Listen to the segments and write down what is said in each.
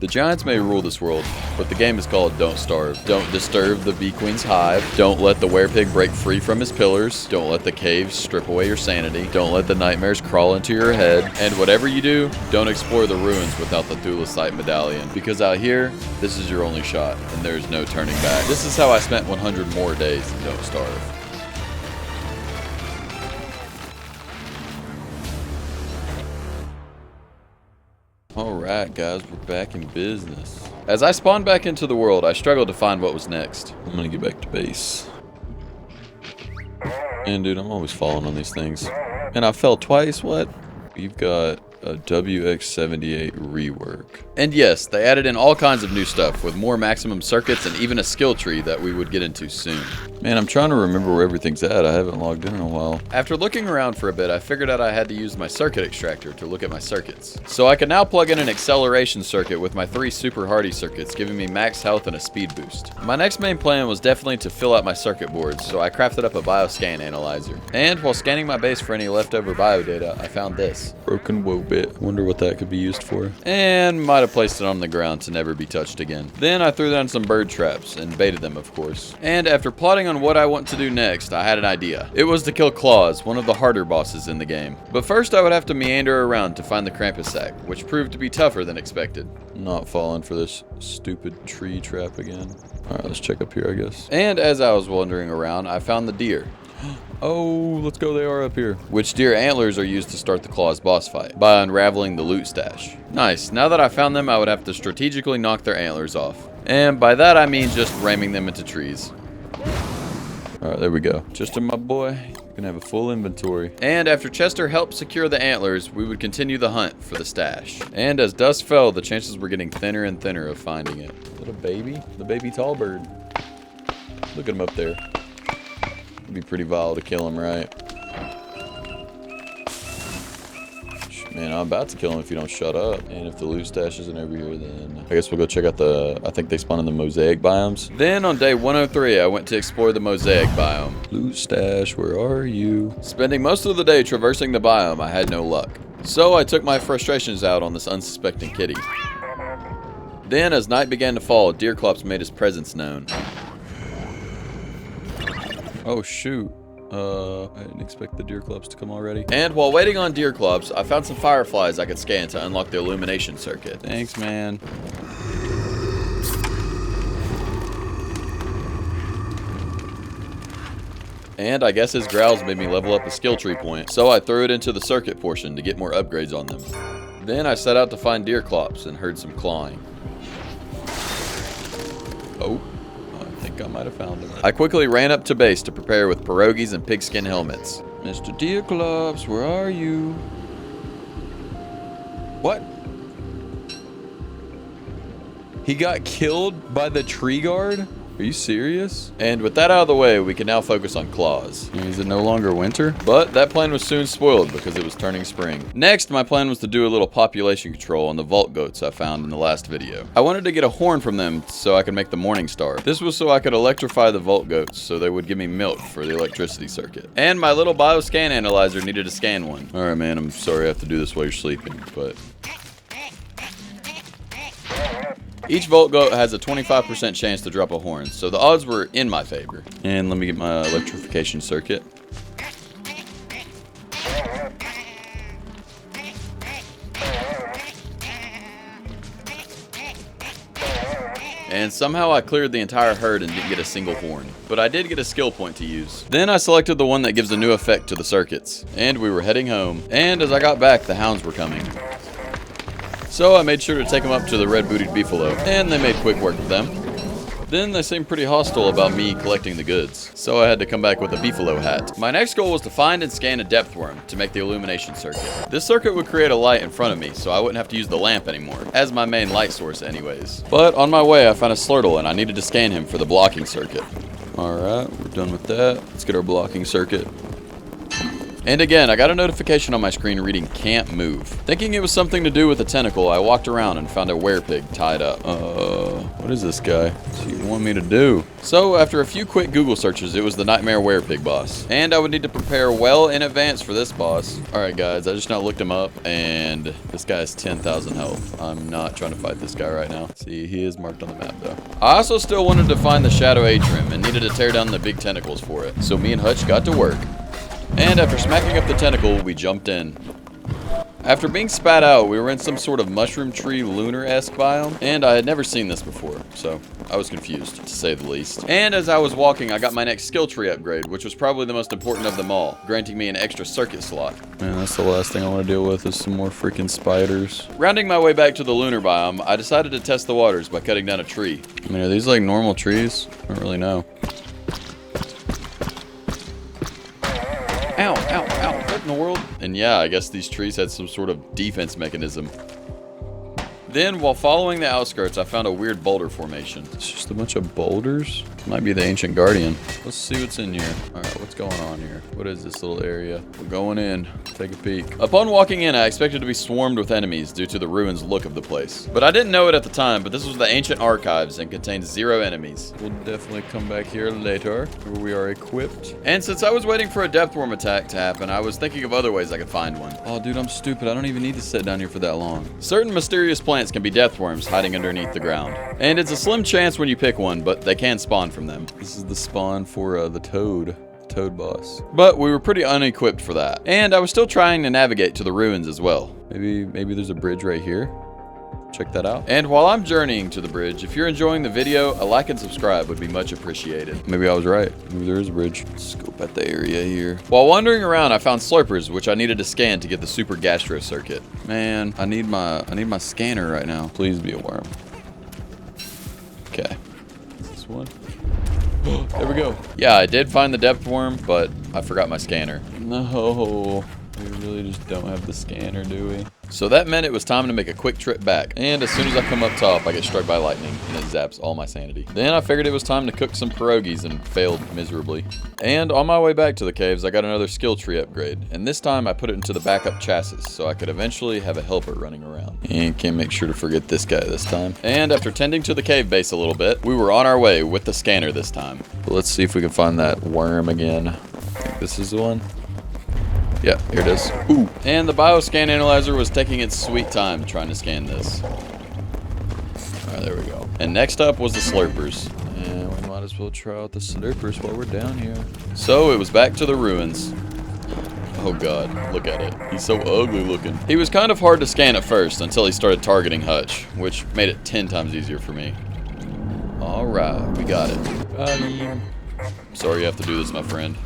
The giants may rule this world, but the game is called Don't Starve. Don't disturb the bee queen's hive. Don't let the werepig break free from his pillars. Don't let the caves strip away your sanity. Don't let the nightmares crawl into your head. And whatever you do, don't explore the ruins without the Thulecite medallion. Because out here, this is your only shot, and there's no turning back. This is how I spent 100 more days in Don't Starve. Alright guys, we're back in business. As I spawned back into the world, I struggled to find what was next. I'm gonna get back to base. And dude, I'm always falling on these things. And I fell twice, what? We've got a WX78 rework. And yes, they added in all kinds of new stuff with more maximum circuits and even a skill tree that we would get into soon. Man, I'm trying to remember where everything's at. I haven't logged in a while. After looking around for a bit, I figured out I had to use my circuit extractor to look at my circuits. So I can now plug in an acceleration circuit with my 3 super hardy circuits, giving me max health and a speed boost. My next main plan was definitely to fill out my circuit boards, so I crafted up a bioscan analyzer. And while scanning my base for any leftover bio data, I found this. Broken woe bit. Wonder what that could be used for. And might have placed it on the ground to never be touched again. Then I threw down some bird traps and baited them, of course. And after plotting on what I want to do next, I had an idea. It was to kill Claus, one of the harder bosses in the game. But first I would have to meander around to find the Krampus sack, which proved to be tougher than expected. Not falling for this stupid tree trap again. Alright, let's check up here, I guess. And as I was wandering around, I found the deer. Oh, let's go, they are up here. Which deer antlers are used to start the Claus boss fight, by unraveling the loot stash. Nice, now that I found them, I would have to strategically knock their antlers off. And by that I mean just ramming them into trees. Alright, there we go. Chester, my boy, you're gonna have a full inventory. And after Chester helped secure the antlers, we would continue the hunt for the stash. And as dusk fell, the chances were getting thinner and thinner of finding it. Is that a baby? The baby tall bird. Look at him up there. It'd be pretty vile to kill him, right? Man, I'm about to kill him if you don't shut up. And if the loot stash isn't over here, then I guess we'll go check out I think they spawn in the mosaic biomes. Then on day 103, I went to explore the mosaic biome. Loot stash, where are you? Spending most of the day traversing the biome, I had no luck. So I took my frustrations out on this unsuspecting kitty. Then as night began to fall, Deerclops made his presence known. Oh shoot. I didn't expect the Deerclops to come already. And while waiting on Deerclops, I found some fireflies I could scan to unlock the illumination circuit. Thanks, man. And I guess his growls made me level up a skill tree point, so I threw it into the circuit portion to get more upgrades on them. Then I set out to find Deerclops and heard some clawing. Oh. I think I might have found him. I quickly ran up to base to prepare with pierogies and pigskin helmets. Mr. Deerclops, where are you? What? He got killed by the tree guard? Are you serious? And with that out of the way, we can now focus on Claus. Is it no longer winter? But that plan was soon spoiled because it was turning spring. Next, my plan was to do a little population control on the vault goats I found in the last video. I wanted to get a horn from them so I could make the morning star. This was so I could electrify the vault goats so they would give me milk for the electricity circuit. And my little bioscan analyzer needed to scan one. Alright man, I'm sorry I have to do this while you're sleeping, but... Each vault goat has a 25% chance to drop a horn, so the odds were in my favor. And let me get my electrification circuit. And somehow I cleared the entire herd and didn't get a single horn. But I did get a skill point to use. Then I selected the one that gives a new effect to the circuits. And we were heading home. And as I got back, the hounds were coming. So I made sure to take them up to the red-booted beefalo, and they made quick work of them. Then they seemed pretty hostile about me collecting the goods, so I had to come back with a beefalo hat. My next goal was to find and scan a depth worm to make the illumination circuit. This circuit would create a light in front of me, so I wouldn't have to use the lamp anymore, as my main light source anyways. But on my way, I found a slurtle, and I needed to scan him for the blocking circuit. Alright, we're done with that. Let's get our blocking circuit. And again, I got a notification on my screen reading can't move. Thinking it was something to do with the tentacle, I walked around and found a werepig tied up. What is this guy? What do you want me to do? So after a few quick Google searches, it was the Nightmare Werepig boss. And I would need to prepare well in advance for this boss. Alright guys, I just now looked him up and this guy has 10,000 health. I'm not trying to fight this guy right now. See, he is marked on the map though. I also still wanted to find the Shadow Atrium and needed to tear down the big tentacles for it. So me and Hutch got to work. And after smacking up the tentacle, we jumped in. After being spat out, we were in some sort of mushroom tree lunar-esque biome, and I had never seen this before, so I was confused, to say the least. And as I was walking, I got my next skill tree upgrade, which was probably the most important of them all, granting me an extra circuit slot. Man, that's the last thing I want to deal with is some more freaking spiders. Rounding my way back to the lunar biome, I decided to test the waters by cutting down a tree. I mean, are these like normal trees? I don't really know. Ow, ow, ow, what in the world? And yeah, I guess these trees had some sort of defense mechanism. Then, while following the outskirts, I found a weird boulder formation. It's just a bunch of boulders? Might be the Ancient Guardian. Let's see what's in here. Alright, what's going on here? What is this little area? We're going in. Take a peek. Upon walking in, I expected to be swarmed with enemies due to the ruins look of the place. But I didn't know it at the time, but this was the Ancient Archives and contained 0 enemies. We'll definitely come back here later, where we are equipped. And since I was waiting for a depth worm attack to happen, I was thinking of other ways I could find one. Oh, dude, I'm stupid. I don't even need to sit down here for that long. Certain mysterious plants can be death worms hiding underneath the ground. And it's a slim chance when you pick one, but they can spawn from them. This is the spawn for the toad boss. But we were pretty unequipped for that. And I was still trying to navigate to the ruins as well. Maybe there's a bridge right here. Check that out. And while I'm journeying to the bridge, if you're enjoying the video, a like and subscribe would be much appreciated. Maybe I was right. Maybe there is a bridge. Let's scope out the area here. While wandering around, I found slurpers, which I needed to scan to get the super gastro circuit. Man, I need my scanner right now. Please be a worm. Okay. Is this one? There we go. Yeah, I did find the depth worm, but I forgot my scanner. No. We really just don't have the scanner, do we? So that meant it was time to make a quick trip back. And as soon as I come up top, I get struck by lightning, and it zaps all my sanity. Then I figured it was time to cook some pierogies and failed miserably. And on my way back to the caves, I got another skill tree upgrade. And this time I put it into the backup chassis, so I could eventually have a helper running around. And can't make sure to forget this guy this time. And after tending to the cave base a little bit, we were on our way with the scanner this time. But let's see if we can find that worm again. I think this is the one. Yeah, here it is. Ooh. And the bioscan analyzer was taking its sweet time trying to scan this. Alright, there we go. And next up was the slurpers. And we might as well try out the slurpers while we're down here. So it was back to the ruins. Oh god, look at it. He's so ugly looking. He was kind of hard to scan at first until he started targeting Hutch, which made it 10 times easier for me. Alright, we got it. Got him. Sorry you have to do this, my friend.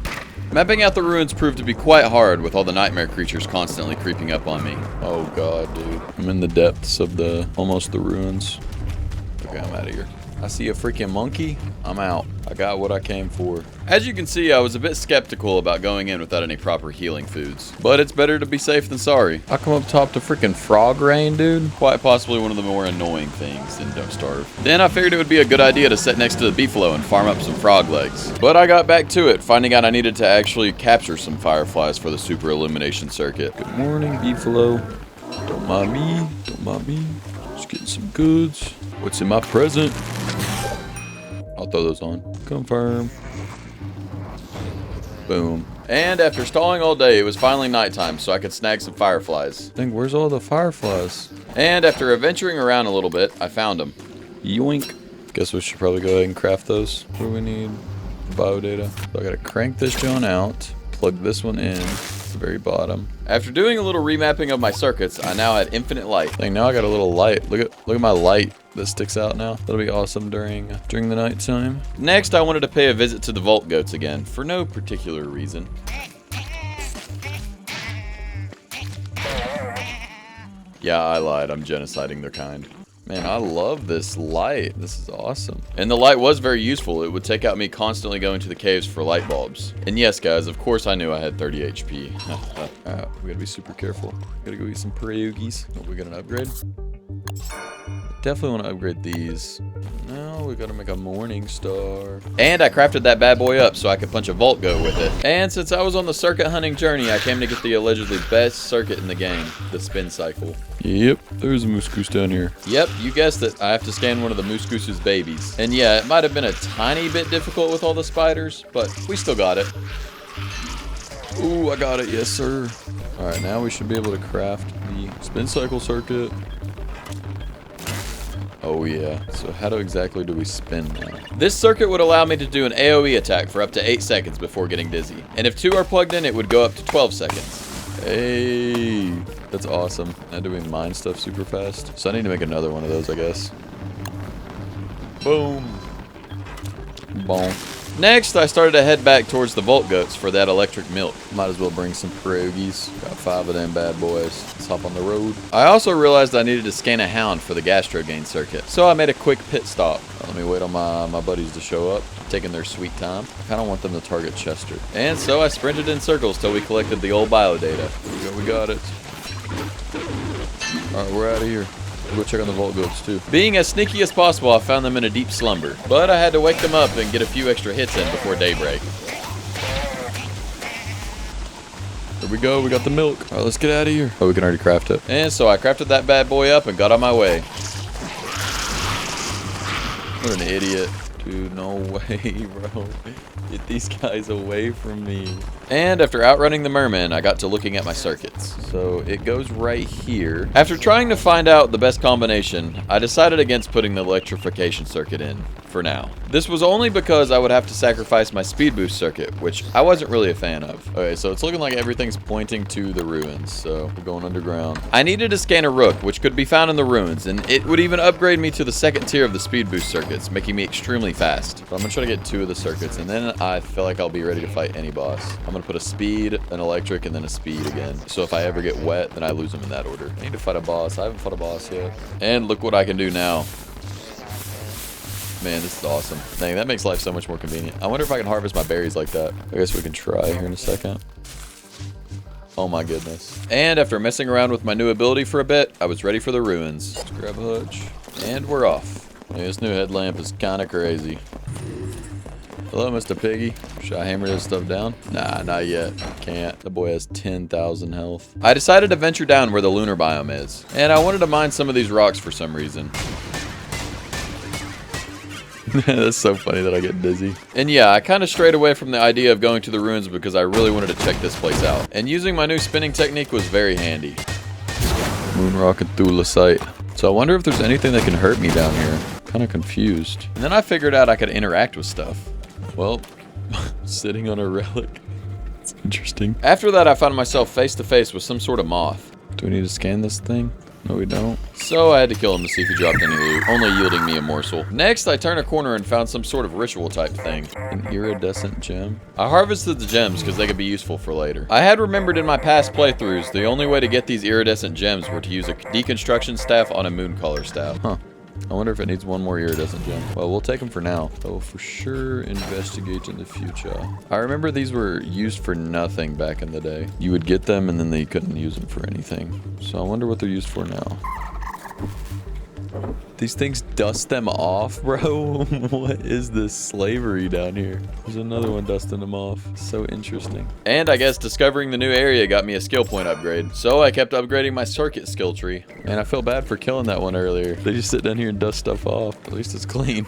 Mapping out the ruins proved to be quite hard with all the nightmare creatures constantly creeping up on me. Oh god, dude. I'm in the depths of almost the ruins. Okay, I'm out of here. I see a freaking monkey. I'm out. I got what I came for. As you can see, I was a bit skeptical about going in without any proper healing foods. But it's better to be safe than sorry. I come up top to freaking frog rain, dude. Quite possibly one of the more annoying things in Don't Starve. Then I figured it would be a good idea to sit next to the beefalo and farm up some frog legs. But I got back to it, finding out I needed to actually capture some fireflies for the super elimination circuit. Good morning, beefalo. Don't mind me. Don't mind me. Just getting some goods. What's in my present? I'll throw those on. Confirm. Boom. And after stalling all day, it was finally nighttime, so I could snag some fireflies. Dang, where's all the fireflies? And after adventuring around a little bit, I found them. Yoink. Guess we should probably go ahead and craft those. What do we need? Biodata. So I gotta crank this John out. Plug this one in. The very bottom. After doing a little remapping of my circuits, I now had infinite light. Dang, now I got a little light. Look at my light that sticks out now. That'll be awesome during the nighttime. Next, I wanted to pay a visit to the vault goats again for no particular reason. Yeah, I lied. I'm genociding their kind. Man, I love this light. This is awesome. And the light was very useful. It would take out me constantly going to the caves for light bulbs. And yes, guys, of course I knew I had 30 HP. We gotta be super careful. Gotta go eat some pierogies. Oh, we got an upgrade. definitely want to upgrade these. No, we gotta make a morning star. And I crafted that bad boy up so I could punch a Volt Go with it. And since I was on the circuit hunting journey, I came to get the allegedly best circuit in the game, the spin cycle. Yep, there's a moose goose down here. Yep, you guessed it. I have to scan one of the moose goose's babies. And yeah, it might have been a tiny bit difficult with all the spiders, but we still got it. Ooh, I got it, yes sir. All right, now we should be able to craft the spin cycle circuit. Oh yeah, so how exactly do we spin now? This circuit would allow me to do an AoE attack for up to 8 seconds before getting dizzy. And if 2 are plugged in, it would go up to 12 seconds. Hey, that's awesome. Now do we mine stuff super fast? So I need to make another one of those, I guess. Boom. Boom. Next, I started to head back towards the Volt Goats for that electric milk. Might as well bring some pierogies. Got 5 of them bad boys. Let's hop on the road. I also realized I needed to scan a hound for the Gastro Gain circuit, so I made a quick pit stop. Let me wait on my buddies to show up, taking their sweet time. I kind of want them to target Chester. And so I sprinted in circles till we collected the old bio data. We got it. All right, we're out of here. We'll go check on the Volt Goats too. Being as sneaky as possible, I found them in a deep slumber. But I had to wake them up and get a few extra hits in before daybreak. Here we go, we got the milk. All right, let's get out of here. Oh, we can already craft it. And so I crafted that bad boy up and got on my way. What an idiot. Dude, no way, bro. Get these guys away from me. And after outrunning the merman, I got to looking at my circuits. So it goes right here. After trying to find out the best combination, I decided against putting the electrification circuit in for now. This was only because I would have to sacrifice my speed boost circuit, which I wasn't really a fan of. Okay, so it's looking like everything's pointing to the ruins. So we're going underground. I needed to scan a rook, which could be found in the ruins, and it would even upgrade me to the second tier of the speed boost circuits, making me extremely fast. So I'm gonna try to get 2 of the circuits, and then I feel like I'll be ready to fight any boss. I'm gonna put a speed, an electric, and then a speed again. So if I ever get wet, then I lose them in that order. I need to fight a boss. I haven't fought a boss yet. And look what I can do now. Man, this is awesome. Dang, that makes life so much more convenient. I wonder if I can harvest my berries like that. I guess we can try here in a second. Oh my goodness. And after messing around with my new ability for a bit, I was ready for the ruins. Let's grab a hutch. And we're off. Hey, this new headlamp is kind of crazy. Hello, Mr. Piggy. Should I hammer this stuff down? Nah, not yet. Can't. The boy has 10,000 health. I decided to venture down where the lunar biome is. And I wanted to mine some of these rocks for some reason. That's so funny that I get dizzy. And yeah, I kind of strayed away from the idea of going to the ruins because I really wanted to check this place out. And using my new spinning technique was very handy. Moon rock and thulecite. So I wonder if there's anything that can hurt me down here. Kind of confused. And then I figured out I could interact with stuff. Well, sitting on a relic. It's interesting. After that, I found myself face to face with some sort of moth. Do we need to scan this thing? No, we don't. So I had to kill him to see if he dropped any loot, only yielding me a morsel. Next, I turned a corner and found some sort of ritual type thing. An iridescent gem. I harvested the gems because they could be useful for later. I had remembered in my past playthroughs, the only way to get these iridescent gems were to use a deconstruction staff on a moon color staff. Huh. I wonder if it needs one more iridescent gem. Well, we'll take them for now. I will for sure investigate in the future. I remember these were used for nothing back in the day. You would get them and then they couldn't use them for anything. So I wonder what they're used for now. These things dust them off, bro. What is this slavery down here? There's another one dusting them off. So interesting. And I guess discovering the new area got me a skill point upgrade. So I kept upgrading my circuit skill tree. And I feel bad for killing that one earlier. They just sit down here and dust stuff off. At least it's clean.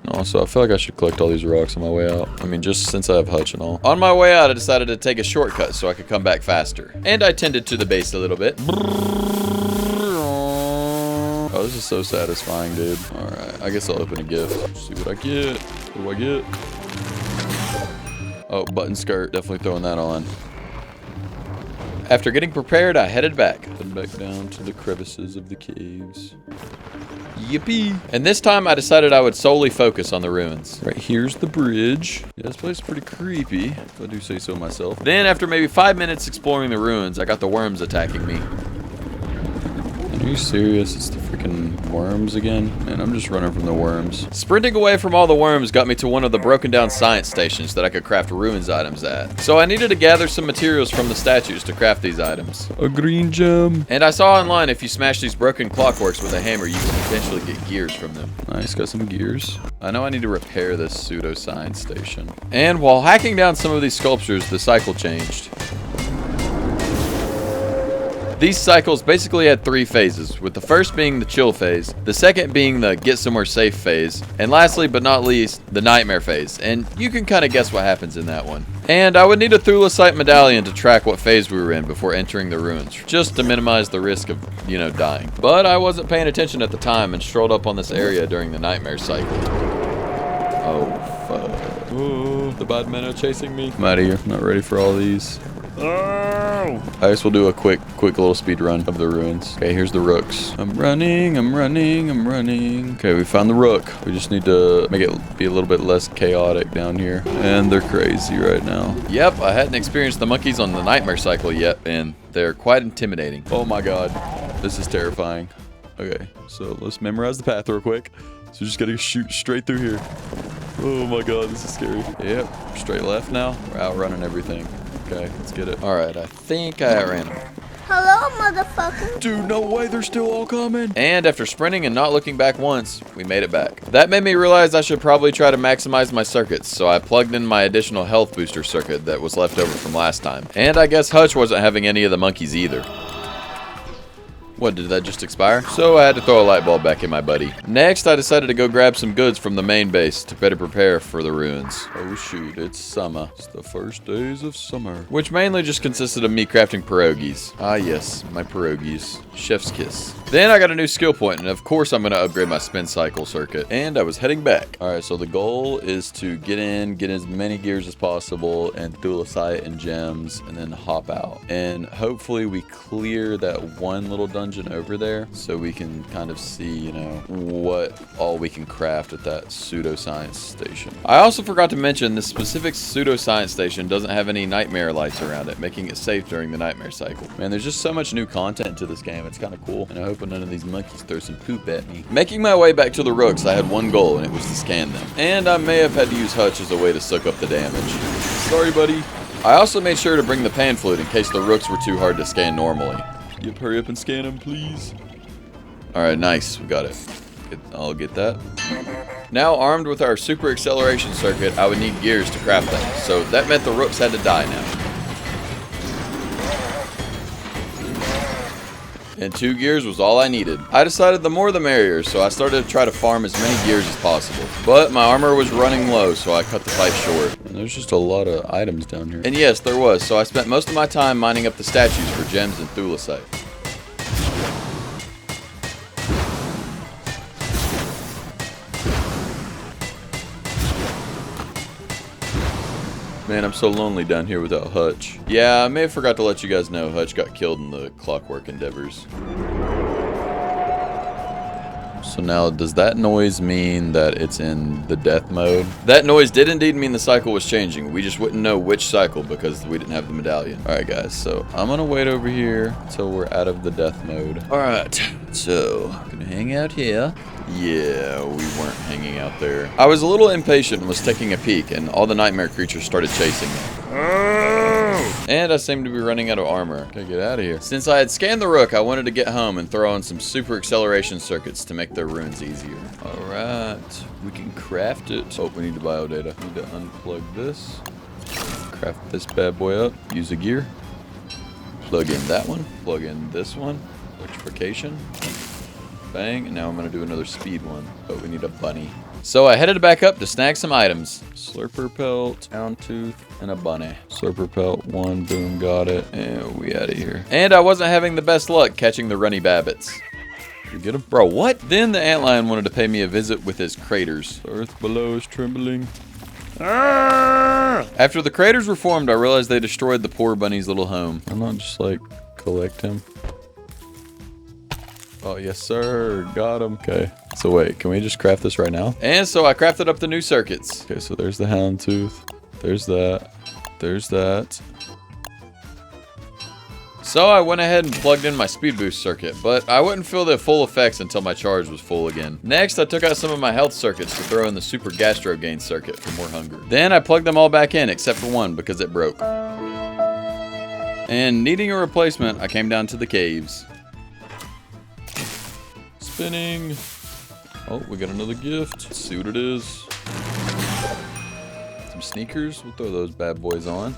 Also, I feel like I should collect all these rocks on my way out. I mean, just since I have hutch and all. On my way out, I decided to take a shortcut so I could come back faster. And I tended to the base a little bit. Oh, this is so satisfying, dude. All right, I guess I'll open a gift. See what I get. What do I get? Oh, button skirt. Definitely throwing that on. After getting prepared, I headed back. Heading back down to the crevices of the caves. Yippee! And this time I decided I would solely focus on the ruins. Right here's the bridge. Yeah, this place is pretty creepy, if I do say so myself. Then after maybe 5 minutes exploring the ruins, I got the worms attacking me. you serious? It's the freaking worms again? Man, I'm just running from the worms. Sprinting away from all the worms got me to one of the broken down science stations that I could craft ruins items at. So I needed to gather some materials from the statues to craft these items. A green gem. And I saw online if you smash these broken clockworks with a hammer, you can potentially get gears from them. Nice, got some gears. I know I need to repair this pseudoscience station. And while hacking down some of these sculptures, the cycle changed. These cycles basically had 3 phases, with the first being the chill phase, the second being the get somewhere safe phase, and lastly but not least, the nightmare phase, and you can kind of guess what happens in that one. And I would need a Thulecite medallion to track what phase we were in before entering the ruins, just to minimize the risk of, you know, dying. But I wasn't paying attention at the time and strolled up on this area during the nightmare cycle. Oh, fuck. Oh, the bad men are chasing me. I'm out of here, I'm not ready for all these. Oh! I guess we'll do a quick little speed run of the ruins. Okay, here's the rooks. I'm running. Okay, we found the rook. We just need to make it be a little bit less chaotic down here. And they're crazy right now. Yep, I hadn't experienced the monkeys on the nightmare cycle yet, and they're quite intimidating. Oh my god, this is terrifying. Okay, so let's memorize the path real quick. So just gotta shoot straight through here. Oh my god, this is scary. Yep, straight left now. We're outrunning everything. Okay, let's get it. Alright, I think I outran him. Hello, motherfucker. Dude, no way, they're still all coming. And after sprinting and not looking back once, we made it back. That made me realize I should probably try to maximize my circuits, so I plugged in my additional health booster circuit that was left over from last time. And I guess Hutch wasn't having any of the monkeys either. What, did that just expire? So I had to throw a light bulb back in my buddy. Next, I decided to go grab some goods from the main base to better prepare for the ruins. Oh shoot, it's summer. It's the first days of summer. Which mainly just consisted of me crafting pierogies. Ah yes, my pierogies. Chef's kiss. Then I got a new skill point, and of course I'm going to upgrade my spin cycle circuit. And I was heading back. Alright, so the goal is to get as many gears as possible, and Thulecite and gems, and then hop out. And hopefully we clear that one little dungeon over there so we can kind of see, you know, what all we can craft at that pseudoscience station. I also forgot to mention this specific pseudoscience station doesn't have any nightmare lights around it, making it safe during the nightmare cycle. Man, there's just so much new content to this game. It's kind of cool, and I hope none of these monkeys throw some poop at me. Making my way back to the rooks, I had one goal, and it was to scan them. And I may have had to use Hutch as a way to soak up the damage. Sorry, buddy. I also made sure to bring the pan flute in case the rooks were too hard to scan normally. Yep, hurry up and scan them, please. Alright, nice. We got it. I'll get that. Now, armed with our super acceleration circuit, I would need gears to craft them. So that meant the rooks had to die now. And 2 gears was all I needed. I decided the more the merrier, so I started to try to farm as many gears as possible. But my armor was running low, so I cut the fight short. And there's just a lot of items down here. And yes, there was, so I spent most of my time mining up the statues for gems and Thulecite. Man, I'm so lonely down here without Hutch. Yeah, I may have forgot to let you guys know Hutch got killed in the clockwork endeavors. So now, does that noise mean that it's in the death mode? That noise did indeed mean the cycle was changing. We just wouldn't know which cycle because we didn't have the medallion. Alright guys, so I'm gonna wait over here until we're out of the death mode. Alright, so I'm gonna hang out here. Yeah, we weren't hanging out there. I was a little impatient and was taking a peek, and all the nightmare creatures started chasing me. And I seemed to be running out of armor. Okay, get out of here. Since I had scanned the rook, I wanted to get home and throw on some super acceleration circuits to make their ruins easier. Alright, we can craft it. Oh, we need to biodata. Need to unplug this. Craft this bad boy up. Use a gear. Plug in that one. Plug in this one. Electrification. Bang, and now I'm going to do another speed one, but we need a bunny. So I headed back up to snag some items. Slurper pelt, houndtooth, and a bunny. Slurper pelt, 1, boom, got it, and we out of here. And I wasn't having the best luck catching the runny babbits. You get him? Bro, what? Then the antlion wanted to pay me a visit with his craters. The earth below is trembling. After the craters were formed, I realized they destroyed the poor bunny's little home. I'm not just like, collect him. Oh, yes, sir. Got him. Okay. So, wait. Can we just craft this right now? And so, I crafted up the new circuits. Okay, so there's the houndtooth. There's that. There's that. So I went ahead and plugged in my speed boost circuit, but I wouldn't feel the full effects until my charge was full again. Next, I took out some of my health circuits to throw in the super gastro gain circuit for more hunger. Then I plugged them all back in except for one because it broke. And needing a replacement, I came down to the caves. Spinning. Oh, we got another gift. Let's see what it is. Some sneakers. We'll throw those bad boys on.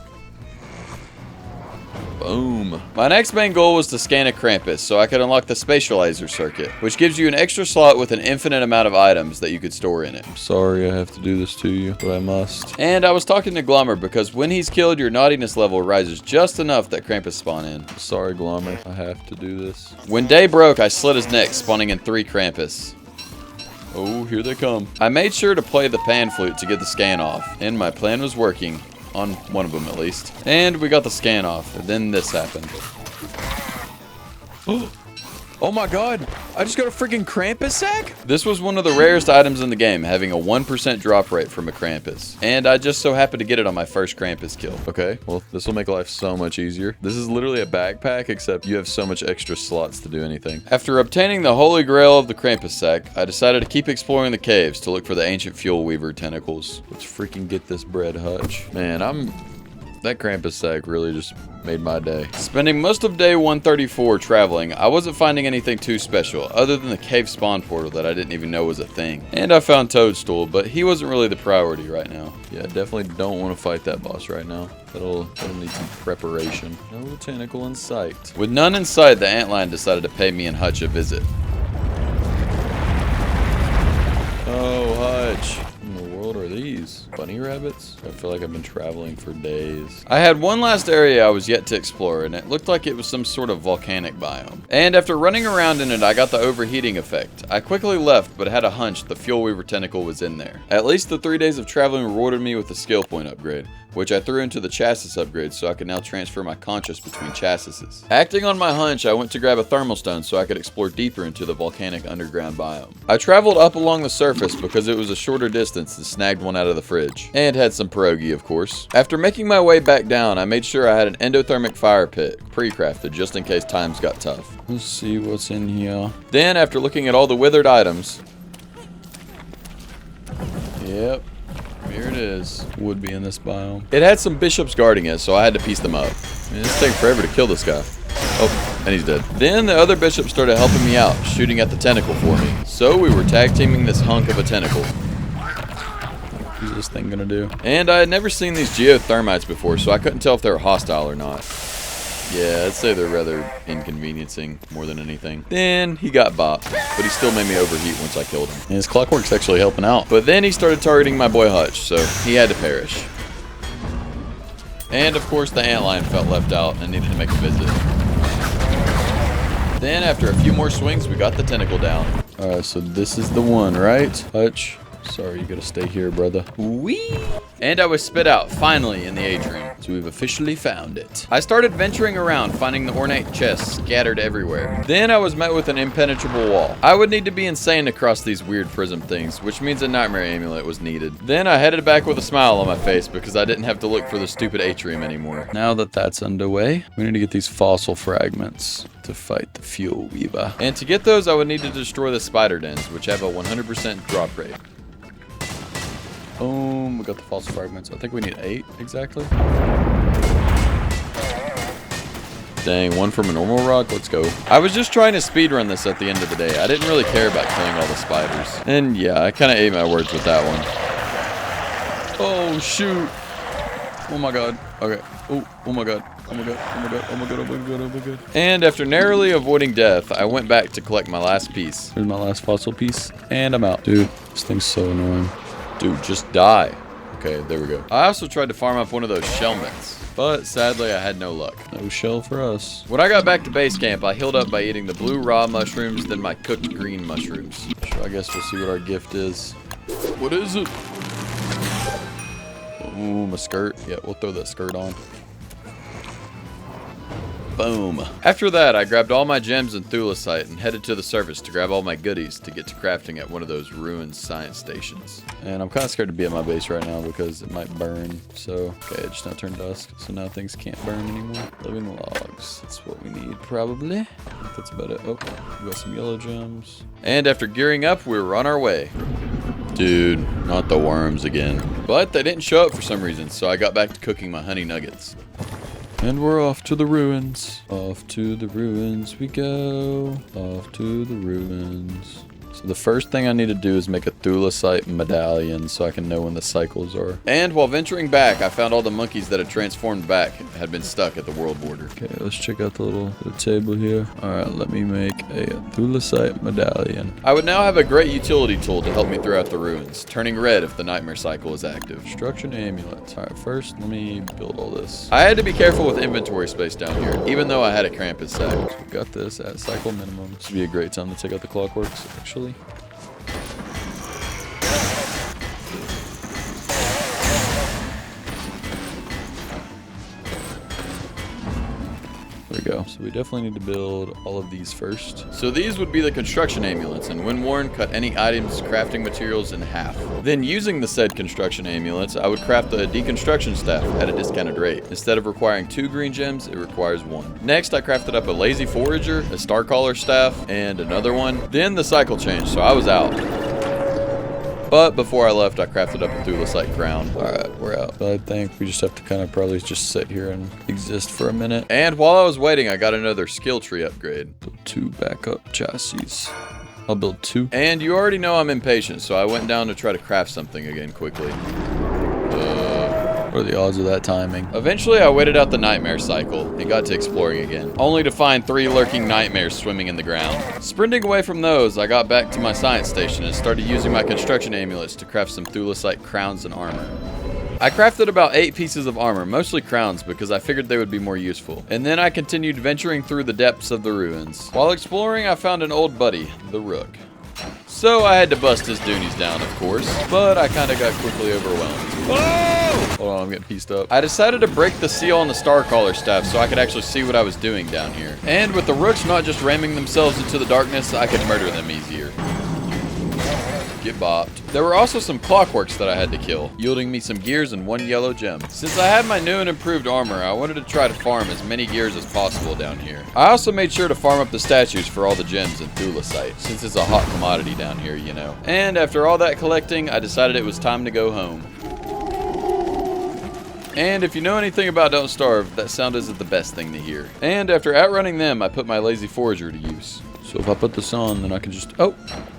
Boom. My next main goal was to scan a Krampus so I could unlock the spatializer circuit, which gives you an extra slot with an infinite amount of items that you could store in it. I'm sorry I have to do this to you, but I must. And I was talking to Glommer because when he's killed, your naughtiness level rises just enough that Krampus spawn in. I'm sorry, Glommer. I have to do this. When day broke, I slit his neck, spawning in 3 Krampus. Oh, here they come. I made sure to play the pan flute to get the scan off, and my plan was working. On one of them, at least. And we got the scan off, and then this happened. Oh my god! I just got a freaking Krampus sack? This was one of the rarest items in the game, having a 1% drop rate from a Krampus. And I just so happened to get it on my first Krampus kill. Okay, well, this will make life so much easier. This is literally a backpack, except you have so much extra slots to do anything. After obtaining the holy grail of the Krampus sack, I decided to keep exploring the caves to look for the ancient fuel weaver tentacles. Let's freaking get this bread, Hutch. Man, that Krampus sack really just made my day. Spending most of day 134 traveling, I wasn't finding anything too special, other than the cave spawn portal that I didn't even know was a thing. And I found Toadstool, but he wasn't really the priority right now. Yeah, definitely don't want to fight that boss right now. That'll need some preparation. No tentacle in sight. With none in sight, the antlion decided to pay me and Hutch a visit. Oh, Hutch. What in the world are these? Bunny rabbits? I feel like I've been traveling for days. I had one last area I was yet to explore, and it looked like it was some sort of volcanic biome. And after running around in it, I got the overheating effect. I quickly left, but had a hunch the fuel weaver tentacle was in there. At least the 3 days of traveling rewarded me with a skill point upgrade, which I threw into the chassis upgrade so I could now transfer my conscious between chassises. Acting on my hunch, I went to grab a thermal stone so I could explore deeper into the volcanic underground biome. I traveled up along the surface because it was a shorter distance and snagged one out of the fridge. And had some pierogi, of course. After making my way back down, I made sure I had an endothermic fire pit, pre-crafted just in case times got tough. Let's see what's in here. Then, after looking at all the withered items... Yep. Here it is. Would be in this biome. It had some bishops guarding it, so I had to piece them up. Man, it's taking forever to kill this guy. Oh, and he's dead. Then the other bishop started helping me out, shooting at the tentacle for me. So we were tag teaming this hunk of a tentacle. What's this thing gonna do? And I had never seen these geothermites before, so I couldn't tell if they were hostile or not. Yeah, I'd say they're rather inconveniencing more than anything. Then he got bopped, but he still made me overheat once I killed him. And his clockwork's actually helping out. But then he started targeting my boy Hutch, so he had to perish. And of course the antlion felt left out and needed to make a visit. Then after a few more swings, we got the tentacle down. Alright, so this is the one, right? Hutch? Sorry, you gotta stay here, brother. Whee! And I was spit out, finally, in the atrium. So we've officially found it. I started venturing around, finding the ornate chests scattered everywhere. Then I was met with an impenetrable wall. I would need to be insane to cross these weird prism things, which means a nightmare amulet was needed. Then I headed back with a smile on my face because I didn't have to look for the stupid atrium anymore. Now that that's underway, we need to get these fossil fragments to fight the fuel weaver. And to get those, I would need to destroy the spider dens, which have a 100% drop rate. Boom, we got the fossil fragments. I think we need 8 exactly. Dang, one from a normal rock. Let's go. I was just trying to speedrun this at the end of the day. I didn't really care about killing all the spiders. And yeah, I kind of ate my words with that one. Oh, shoot. Oh my god. Okay. Oh my god. Oh my god. Oh my god. Oh my god. Oh my god. Oh my god. And after narrowly avoiding death, I went back to collect my last piece. Here's my last fossil piece. And I'm out. Dude, this thing's so annoying. Dude, just die. Okay, there we go. I also tried to farm up one of those shell mitts, but sadly I had no luck. No shell for us. When I got back to base camp, I healed up by eating the blue raw mushrooms, then my cooked green mushrooms. So I guess we'll see what our gift is. What is it? Ooh, my skirt. Yeah, we'll throw that skirt on. Boom. After that, I grabbed all my gems and thulecite and headed to the surface to grab all my goodies to get to crafting at one of those ruined science stations. And I'm kind of scared to be at my base right now because it might burn. So, okay, it just now turned dusk, so now things can't burn anymore. Living logs, that's what we need probably. I think that's about it. Oh, we got some yellow gems. And after gearing up, we were on our way. Dude, not the worms again. But they didn't show up for some reason, so I got back to cooking my honey nuggets. And we're off to the ruins. Off to the ruins we go. Off to the ruins. So the first thing I need to do is make a thulecite medallion so I can know when the cycles are. And while venturing back, I found all the monkeys that had transformed back had been stuck at the world border. Okay, let's check out the little table here. All right, let me make a thulecite medallion. I would now have a great utility tool to help me throughout the ruins, turning red if the nightmare cycle is active. Construction amulets. All right, first let me build all this. I had to be careful with inventory space down here, even though I had a Krampus sack. So we got this at cycle minimum. This would be a great time to take out the clockworks, actually. There we go. So we definitely need to build all of these first. So these would be the construction amulets, and when worn, cut any items, crafting materials in half. Then using the said construction amulets, I would craft a deconstruction staff at a discounted rate. Instead of requiring 2 green gems, it requires 1. Next, I crafted up a lazy forager, a starcaller staff, and another one. Then the cycle changed, so I was out. But before I left, I crafted up a thulecite crown. All right, we're out. I think we just have to kind of probably just sit here and exist for a minute. And while I was waiting, I got another skill tree upgrade. Build 2 backup chassis. I'll build 2. And you already know I'm impatient, so I went down to try to craft something again quickly. What are the odds of that timing? Eventually, I waited out the nightmare cycle and got to exploring again, only to find 3 lurking nightmares swimming in the ground. Sprinting away from those, I got back to my science station and started using my construction amulets to craft some thulecite crowns and armor. I crafted about 8 pieces of armor, mostly crowns, because I figured they would be more useful. And then I continued venturing through the depths of the ruins. While exploring, I found an old buddy, the Rook. So I had to bust his doonies down, of course, but I kind of got quickly overwhelmed. Oh! Hold on, I'm getting pieced up. I decided to break the seal on the starcaller staff so I could actually see what I was doing down here. And with the rooks not just ramming themselves into the darkness, I could murder them easier. Get bopped. There were also some clockworks that I had to kill, yielding me some gears and 1 yellow gem. Since I had my new and improved armor, I wanted to try to farm as many gears as possible down here. I also made sure to farm up the statues for all the gems and thulecite, since it's a hot commodity down here, you know. And after all that collecting, I decided it was time to go home. And if you know anything about Don't Starve, that sound isn't the best thing to hear. And after outrunning them, I put my lazy forager to use. So if I put this on, then I can just... Oh,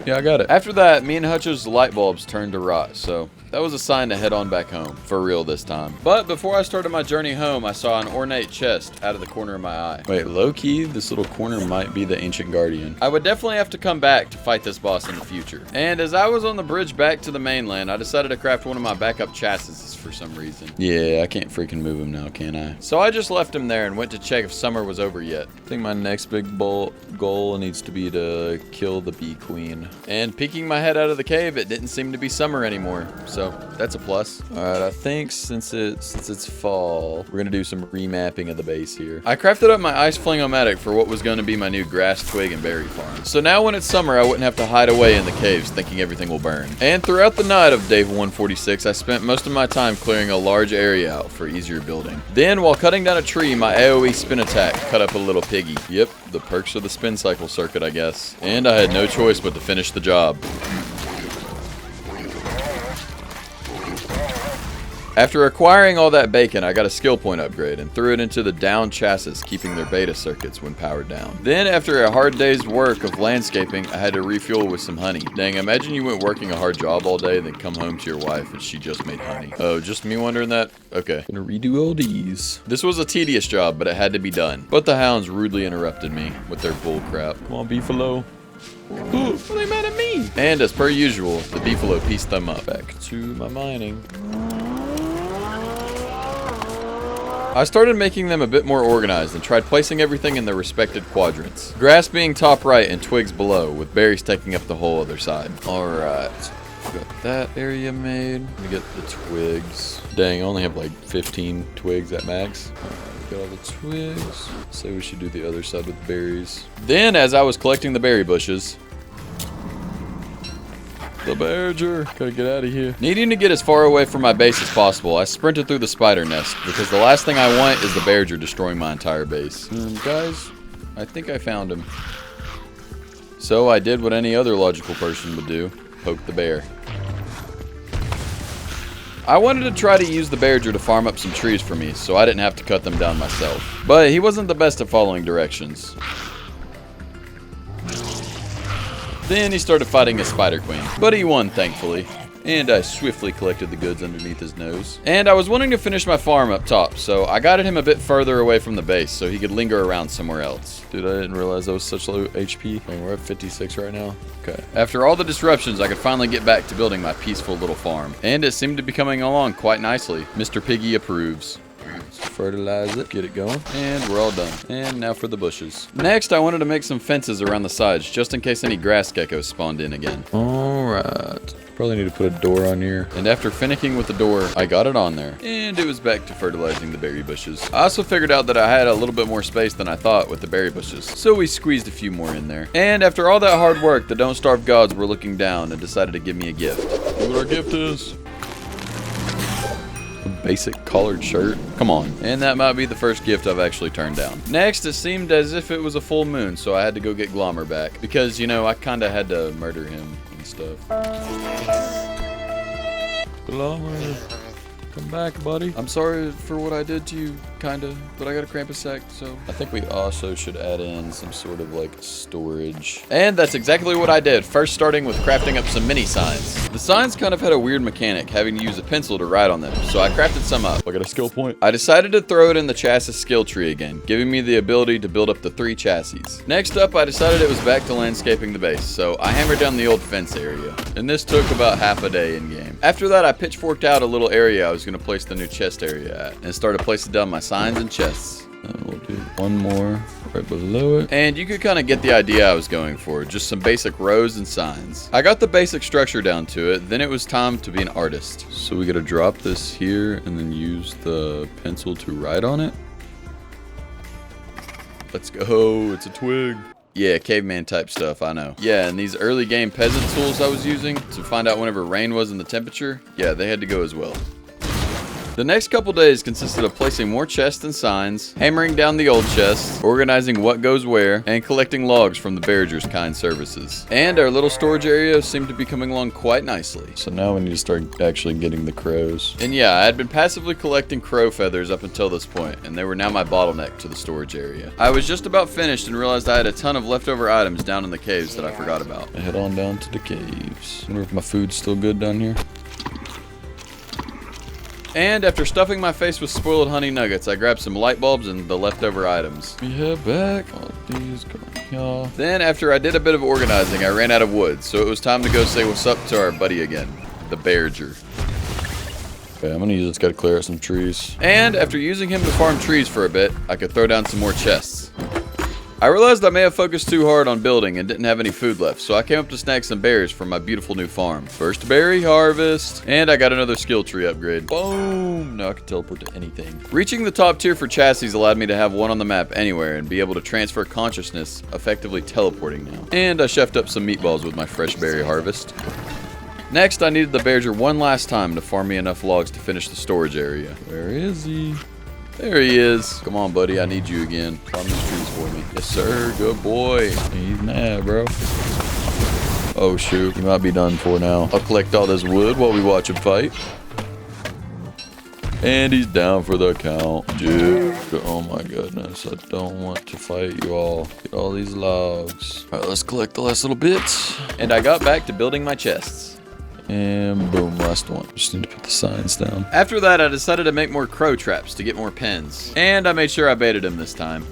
yeah, I got it. After that, me and Hutch's light bulbs turned to rot, so that was a sign to head on back home. For real this time. But before I started my journey home, I saw an ornate chest out of the corner of my eye. Wait, low-key, this little corner might be the Ancient Guardian. I would definitely have to come back to fight this boss in the future. And as I was on the bridge back to the mainland, I decided to craft one of my backup chassis for some reason. Yeah, I can't freaking move him now, can I? So I just left him there and went to check if summer was over yet. I think my next big goal needs to be to kill the bee queen. And peeking my head out of the cave, it didn't seem to be summer anymore. So that's a plus. All right, I think since it's fall, we're gonna do some remapping of the base here. I crafted up my ice fling-o-matic for what was gonna be my new grass, twig, and berry farm. So now when it's summer, I wouldn't have to hide away in the caves thinking everything will burn. And throughout the night of day 146, I spent most of my time clearing a large area out for easier building. Then, while cutting down a tree, my AoE spin attack cut up a little piggy. Yep, the perks of the spin cycle circuit, I guess. And I had no choice but to finish the job. After acquiring all that bacon, I got a skill point upgrade and threw it into the down chassis, keeping their beta circuits when powered down. Then, after a hard day's work of landscaping, I had to refuel with some honey. Dang, imagine you went working a hard job all day, then come home to your wife and she just made honey. Oh, just me wondering that? Okay. Gonna redo all these. This was a tedious job, but it had to be done. But the hounds rudely interrupted me with their bull crap. Come on, Beefalo. Ooh, are they mad at me? And as per usual, the Beefalo pieced them up. Back to my mining. I started making them a bit more organized and tried placing everything in their respected quadrants. Grass being top right and twigs below, with berries taking up the whole other side. Alright, got that area made. Let me get the twigs. Dang, I only have like 15 twigs at max. Got all the twigs. Say we should do the other side with berries. Then, as I was collecting the berry bushes, the badger. Gotta get out of here. Needing to get as far away from my base as possible, I sprinted through the spider nest because the last thing I want is the badger destroying my entire base. Guys, I think I found him. So I did what any other logical person would do. Poke the bear. I wanted to try to use the badger to farm up some trees for me so I didn't have to cut them down myself. But he wasn't the best at following directions. Then he started fighting a spider queen, but he won, thankfully. And I swiftly collected the goods underneath his nose. And I was wanting to finish my farm up top, so I guided him a bit further away from the base so he could linger around somewhere else. Dude, I didn't realize I was such low HP. And we're at 56 right now. Okay. After all the disruptions, I could finally get back to building my peaceful little farm. And it seemed to be coming along quite nicely. Mr. Piggy approves. Fertilize it, get it going, and we're all done. And now for the bushes. Next, I wanted to make some fences around the sides just in case any grass geckos spawned in again. Alright. Probably need to put a door on here. And after finicking with the door, I got it on there. And it was back to fertilizing the berry bushes. I also figured out that I had a little bit more space than I thought with the berry bushes. So we squeezed a few more in there. And after all that hard work, the Don't Starve gods were looking down and decided to give me a gift. See what our gift is. Basic collared shirt. Come on. And that might be the first gift I've actually turned down. Next, it seemed as if it was a full moon, so I had to go get Glommer back. Because, you know, I kind of had to murder him and stuff. Glommer, come back, buddy. I'm sorry for what I did to you, kinda, but I got a Krampus sack, so I think we also should add in some sort of like storage. And that's exactly what I did, first starting with crafting up some mini signs. The signs kind of had a weird mechanic, having to use a pencil to write on them, so I crafted some up. I got a skill point. I decided to throw it in the chassis skill tree again, giving me the ability to build up the 3 chassis. Next up, I decided it was back to landscaping the base, so I hammered down the old fence area. And this took about half a day in game. After that, I pitchforked out a little area I was going to place the new chest area at, and started placing down my signs and chests. And we'll do one more right below it. And you could kind of get the idea I was going for, just some basic rows and signs. I got the basic structure down to it, then it was time to be an artist. So we gotta drop this here and then use the pencil to write on it. Let's go, it's a twig. Yeah, caveman type stuff, I know. Yeah, and these early game peasant tools I was using to find out whenever rain was in the temperature, yeah, they had to go as well. The next couple days consisted of placing more chests and signs, hammering down the old chests, organizing what goes where, and collecting logs from the Barriger's kind services. And our little storage area seemed to be coming along quite nicely. So now we need to start actually getting the crows. And yeah, I had been passively collecting crow feathers up until this point, and they were now my bottleneck to the storage area. I was just about finished and realized I had a ton of leftover items down in the caves that I forgot about. I head on down to the caves. Wonder if my food's still good down here. And after stuffing my face with spoiled honey nuggets, I grabbed some light bulbs and the leftover items. We head back. All these going here. Then after I did a bit of organizing, I ran out of wood, so it was time to go say what's up to our buddy again, the Barriger. Okay, I'm gonna use this guy to clear out some trees. And after using him to farm trees for a bit, I could throw down some more chests. I realized I may have focused too hard on building and didn't have any food left, so I came up to snag some berries from my beautiful new farm. First berry harvest, and I got another skill tree upgrade. Boom! Now I can teleport to anything. Reaching the top tier for chassis allowed me to have one on the map anywhere and be able to transfer consciousness, effectively teleporting now. And I chefed up some meatballs with my fresh berry harvest. Next, I needed the Barriger one last time to farm me enough logs to finish the storage area. Where is he? There he is. Come on, buddy. I need you again. Climb these trees for me. Yes, sir. Good boy. He's mad, bro. Oh, shoot. He might be done for now. I'll collect all this wood while we watch him fight. And he's down for the count. Dude. Oh, my goodness. I don't want to fight you all. Get all these logs. All right, let's collect the last little bits. And I got back to building my chests. And boom, last one. Just need to put the signs down. After that, I decided to make more crow traps to get more pens. And I made sure I baited them this time.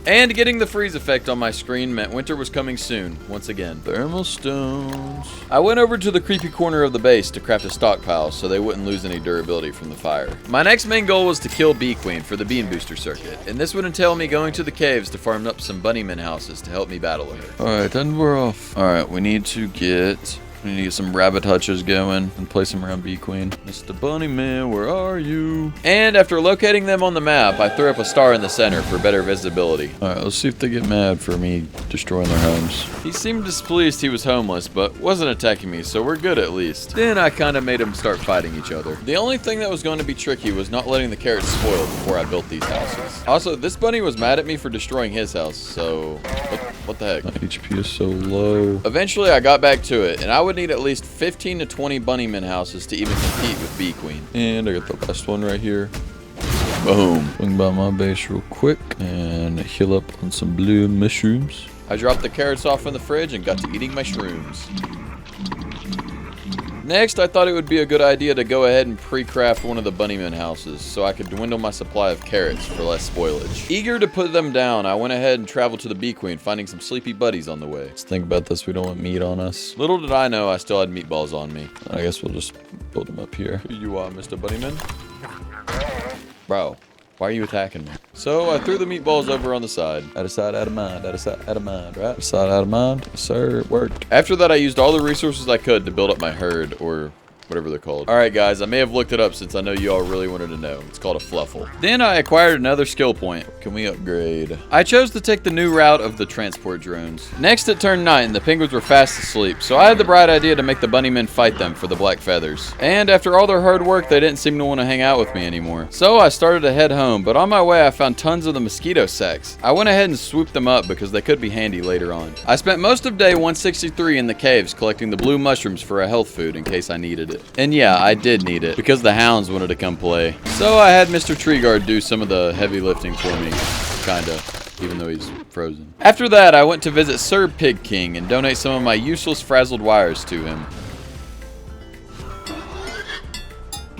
And getting the freeze effect on my screen meant winter was coming soon, once again. Thermal stones. I went over to the creepy corner of the base to craft a stockpile so they wouldn't lose any durability from the fire. My next main goal was to kill Bee Queen for the bean booster circuit, and this would entail me going to the caves to farm up some bunnyman houses to help me battle her. Alright, then we're off. Alright, we need to get We need to get some rabbit hutches going and place them around Bee Queen. Mr. Bunnyman, where are you? And after locating them on the map, I threw up a star in the center for better visibility. All right, let's see if they get mad for me destroying their homes. He seemed displeased he was homeless, but wasn't attacking me, so we're good at least. Then I kind of made them start fighting each other. The only thing that was going to be tricky was not letting the carrots spoil before I built these houses. Also, this bunny was mad at me for destroying his house, so what the heck? My HP is so low. Eventually, I got back to it, and I would need at least 15 to 20 bunnyman houses to even compete with Bee Queen. And I got the last one right here. Boom. Swing by my base real quick and heal up on some blue mushrooms. I dropped the carrots off in the fridge and got to eating my shrooms. Next, I thought it would be a good idea to go ahead and pre-craft one of the bunnyman houses so I could dwindle my supply of carrots for less spoilage. Eager to put them down, I went ahead and traveled to the Bee Queen, finding some sleepy buddies on the way. Let's think about this. We don't want meat on us. Little did I know I still had meatballs on me. I guess we'll just build them up here. Here you are, Mr. Bunnyman. Bro. Why are you attacking me? So I threw the meatballs over on the side. Out of sight, out of mind. Out of sight, out of mind, right? Out of sight, out of mind. Yes, sir, it worked. After that, I used all the resources I could to build up my herd, or whatever they're called. All right, guys, I may have looked it up since I know you all really wanted to know. It's called a fluffle. Then I acquired another skill point. Can we upgrade? I chose to take the new route of the transport drones. Next, it turned night and the penguins were fast asleep, so I had the bright idea to make the bunnymen fight them for the black feathers. And after all their hard work, they didn't seem to want to hang out with me anymore. So I started to head home, but on my way, I found tons of the mosquito sacks. I went ahead and swooped them up because they could be handy later on. I spent most of day 163 in the caves collecting the blue mushrooms for a health food in case I needed it. And yeah, I did need it because the hounds wanted to come play. So I had Mr. Treeguard do some of the heavy lifting for me, kinda, even though he's frozen. After that, I went to visit Sir Pig King and donate some of my useless frazzled wires to him.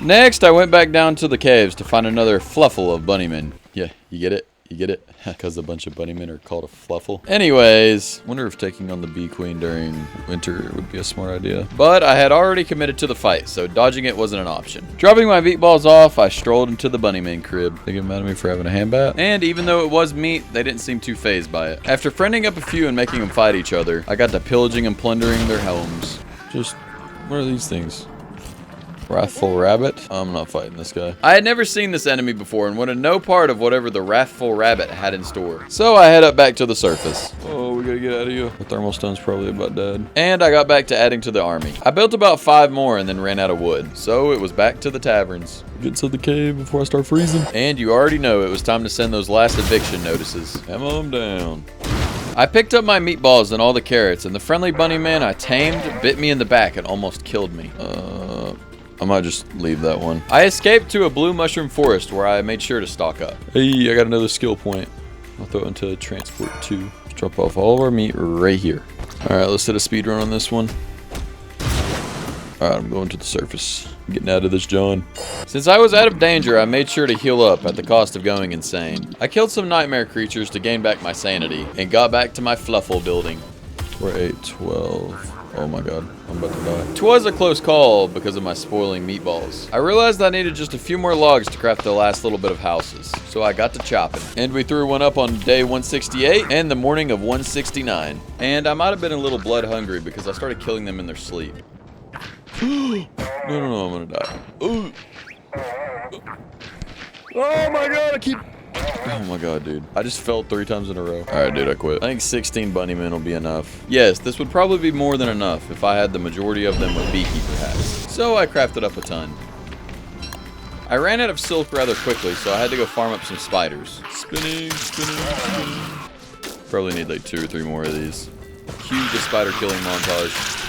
Next, I went back down to the caves to find another fluffle of bunnymen. Yeah, you get it? You get it? Because a bunch of bunnymen are called a fluffle. Anyways, wonder if taking on the Bee Queen during winter would be a smart idea. But I had already committed to the fight, so dodging it wasn't an option. Dropping my meatballs off, I strolled into the bunnyman crib. They get mad at me for having a hand bat. And even though it was meat, they didn't seem too fazed by it. After friending up a few and making them fight each other, I got to pillaging and plundering their homes. Just, what are these things? Wrathful Rabbit? I'm not fighting this guy. I had never seen this enemy before and wanted no part of whatever the Wrathful Rabbit had in store. So I head up back to the surface. Oh, we gotta get out of here. The thermal stone's probably about dead. And I got back to adding to the army. I built about 5 more and then ran out of wood. So it was back to the taverns. Get to the cave before I start freezing. And you already know it was time to send those last eviction notices. Come on down. I picked up my meatballs and all the carrots, and the friendly bunny man I tamed bit me in the back and almost killed me. I might just leave that one. I escaped to a blue mushroom forest where I made sure to stock up. Hey, I got another skill point. I'll throw it into transport 2. Just drop off all of our meat right here. All right, let's hit a speed run on this one. All right, I'm going to the surface. I'm getting out of this, John. Since I was out of danger, I made sure to heal up at the cost of going insane. I killed some nightmare creatures to gain back my sanity and got back to my fluffle building. 4, 8, 12. Oh my god, I'm about to die. 'Twas a close call because of my spoiling meatballs. I realized I needed just a few more logs to craft the last little bit of houses, so I got to chopping. And we threw one up on day 168 and the morning of 169. And I might have been a little blood hungry because I started killing them in their sleep. No, I'm gonna die. Ooh. Oh my god, oh my god, dude. I just fell 3 times in a row. Alright, dude, I quit. I think 16 bunnymen will be enough. Yes, this would probably be more than enough if I had the majority of them with beekeeper hats. So I crafted up a ton. I ran out of silk rather quickly, so I had to go farm up some spiders. Spinning. Probably need like 2 or 3 more of these. Cue the spider killing montage.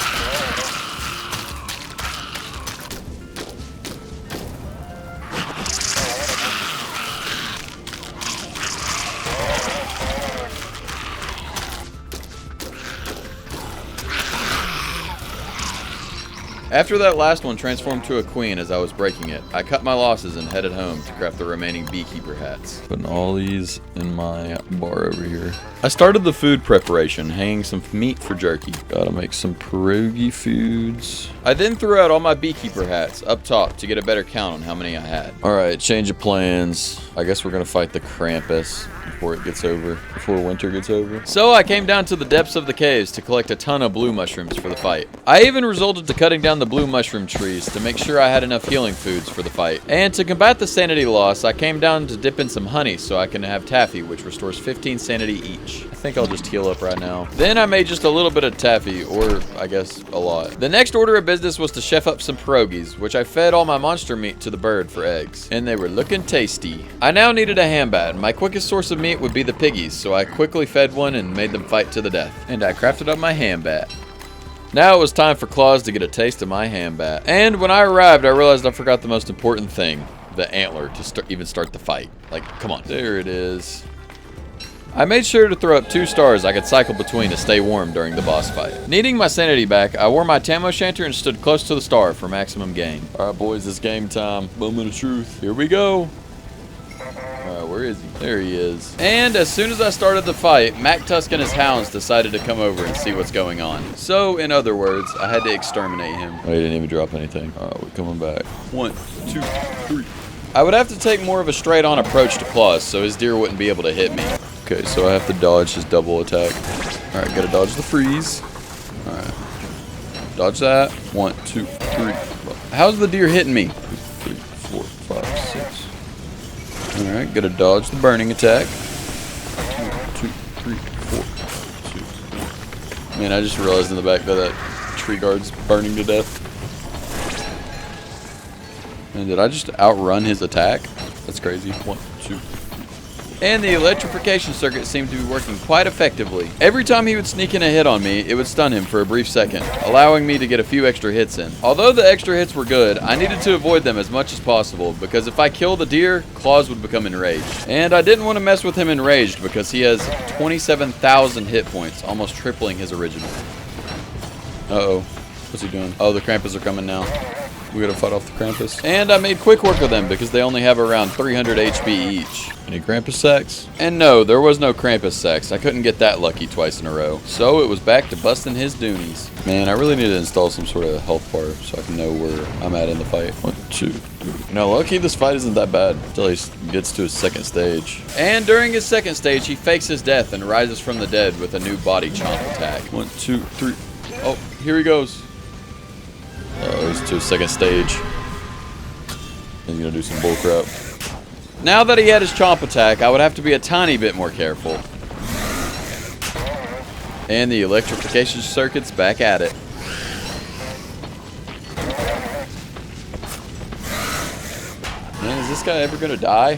After that last one transformed to a queen as I was breaking it, I cut my losses and headed home to craft the remaining beekeeper hats. Putting all these in my bar over here. I started the food preparation, hanging some meat for jerky. Gotta make some pierogi foods. I then threw out all my beekeeper hats up top to get a better count on how many I had. Alright, change of plans. I guess we're gonna fight the Krampus. before winter gets over. So I came down to the depths of the caves to collect a ton of blue mushrooms for the fight. I even resorted to cutting down the blue mushroom trees to make sure I had enough healing foods for the fight. And to combat the sanity loss, I came down to dip in some honey so I can have taffy, which restores 15 sanity each. I think I'll just heal up right now. Then I made just a little bit of taffy, or I guess a lot. The next order of business was to chef up some pierogies, which I fed all my monster meat to the bird for eggs. And they were looking tasty. I now needed a ham bat. My quickest source of meat would be the piggies, so I quickly fed one and made them fight to the death. And I crafted up my ham bat. Now it was time for Claus to get a taste of my ham bat. And when I arrived, I realized I forgot the most important thing, the antler, to even start the fight. Like, come on. There it is. I made sure to throw up 2 stars I could cycle between to stay warm during the boss fight. Needing my sanity back, I wore my Tam O'Shanter and stood close to the star for maximum gain. Alright boys, it's game time. Moment of truth. Here we go. Alright, where is he? There he is. And as soon as I started the fight, Mac Tusk and his hounds decided to come over and see what's going on. So, in other words, I had to exterminate him. Oh, he didn't even drop anything. Alright, we're coming back. 1, 2, 3. I would have to take more of a straight-on approach to Claus so his deer wouldn't be able to hit me. Okay, so I have to dodge his double attack. Alright, gotta dodge the freeze. Alright. Dodge that. 1, 2, 3. How's the deer hitting me? 2, 3, 4, 5, 6. Alright, gotta dodge the burning attack. 1, 2, 3, 4, 2. Man, I just realized in the back that tree guard's burning to death. And did I just outrun his attack? That's crazy. 1, 2. And the electrification circuit seemed to be working quite effectively. Every time he would sneak in a hit on me, it would stun him for a brief second, allowing me to get a few extra hits in. Although the extra hits were good, I needed to avoid them as much as possible, because if I kill the deer, Claus would become enraged. And I didn't want to mess with him enraged, because he has 27,000 hit points, almost tripling his original. Uh-oh. What's he doing? Oh, the Krampus are coming now. We gotta fight off the Krampus. And I made quick work of them because they only have around 300 HP each. Any Krampus sacks? And no, there was no Krampus sacks. I couldn't get that lucky twice in a row. So it was back to busting his doonies. Man, I really need to install some sort of health bar so I can know where I'm at in the fight. 1, 2, 3. No, low-key, this fight isn't that bad until he gets to his second stage. And during his second stage, he fakes his death and rises from the dead with a new body chomp attack. 1, 2, 3. Oh, here he goes. He's to his second stage. He's gonna do some bullcrap. Now that he had his chomp attack, I would have to be a tiny bit more careful. And the electrification circuit's back at it. Man, is this guy ever gonna die?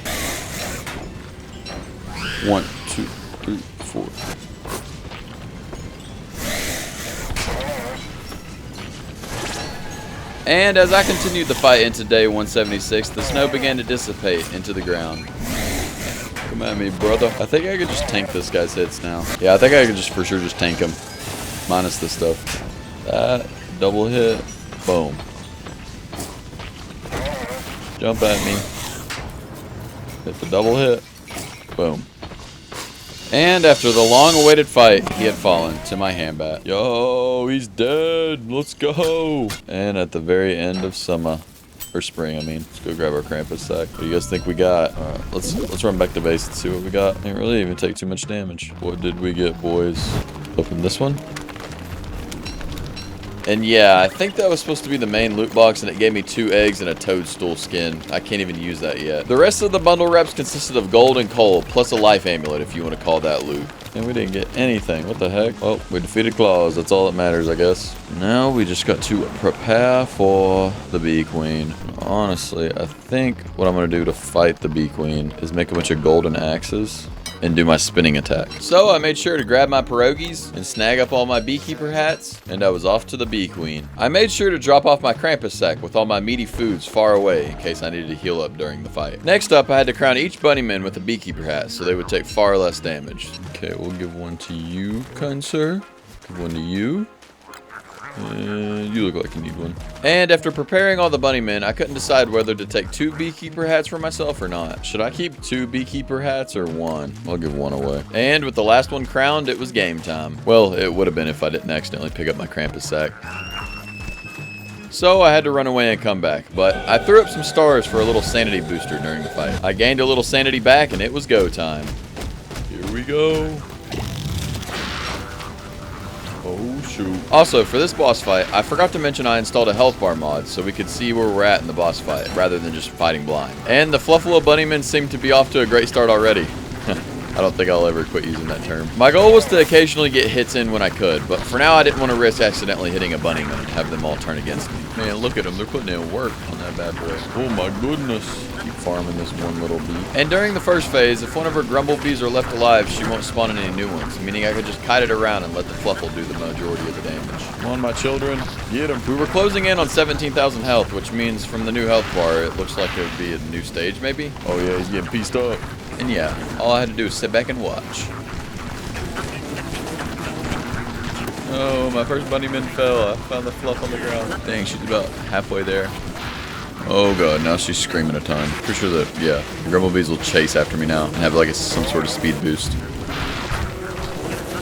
1, 2, 3, 4. And as I continued the fight into day 176, the snow began to dissipate into the ground. Come at me, brother. I think I could just tank this guy's hits now. Yeah, I think I could just for sure just tank him. Minus this stuff. That, double hit, boom. Jump at me. Hit the double hit, boom. And after the long-awaited fight, he had fallen to my handbat. Yo, he's dead. Let's go. And at the very end of summer, or spring, I mean, let's go grab our Krampus sack. What do you guys think we got? All right, let's run back to base and see what we got. Didn't really even take too much damage. What did we get, boys? Open this one. And yeah, I think that was supposed to be the main loot box, and it gave me 2 eggs and a toadstool skin. I can't even use that yet. The rest of the bundle wraps consisted of gold and coal, plus a life amulet, if you want to call that loot. And we didn't get anything. What the heck? Well, we defeated Claus. That's all that matters, I guess. Now we just got to prepare for the Bee Queen. Honestly, I think what I'm going to do to fight the Bee Queen is make a bunch of golden axes and do my spinning attack. So I made sure to grab my pierogies and snag up all my beekeeper hats, and I was off to the Bee Queen. I made sure to drop off my Krampus sack with all my meaty foods far away in case I needed to heal up during the fight. Next up, I had to crown each bunnyman with a beekeeper hat so they would take far less damage. Okay, we'll give one to you, kind sir. Give one to you. You look like you need one. And after preparing all the bunnymen, I couldn't decide whether to take 2 beekeeper hats for myself or not. Should I keep 2 beekeeper hats or 1? I'll give 1 away. And with the last one crowned, it was game time. Well, it would have been if I didn't accidentally pick up my Krampus sack. So I had to run away and come back, but I threw up some stars for a little sanity booster during the fight. I gained a little sanity back and it was go time. we go. Oh, shoot. Also, for this boss fight, I forgot to mention I installed a health bar mod so we could see where we're at in the boss fight, rather than just fighting blind. And the Fluffalo Bunnymen seem to be off to a great start already. I don't think I'll ever quit using that term. My goal was to occasionally get hits in when I could, but for now I didn't want to risk accidentally hitting a Bunnyman and have them all turn against me. Man, look at them. They're putting in work on that bad boy. Oh my goodness. Keep farming this one little bee. And during the first phase, if one of her grumble bees are left alive, she won't spawn any new ones, meaning I could just kite it around and let the Fluffle do the majority of the damage. Come on, my children. Get them. We were closing in on 17,000 health, which means from the new health bar, it looks like it would be a new stage, maybe? Oh yeah, he's getting pieced up. And yeah, all I had to do was sit back and watch. Oh, my first Bunnyman fell. I found the fluff on the ground. Dang, she's about halfway there. Oh god, now she's screaming a ton. Pretty sure that, yeah, the Grumblebees will chase after me now and have like some sort of speed boost.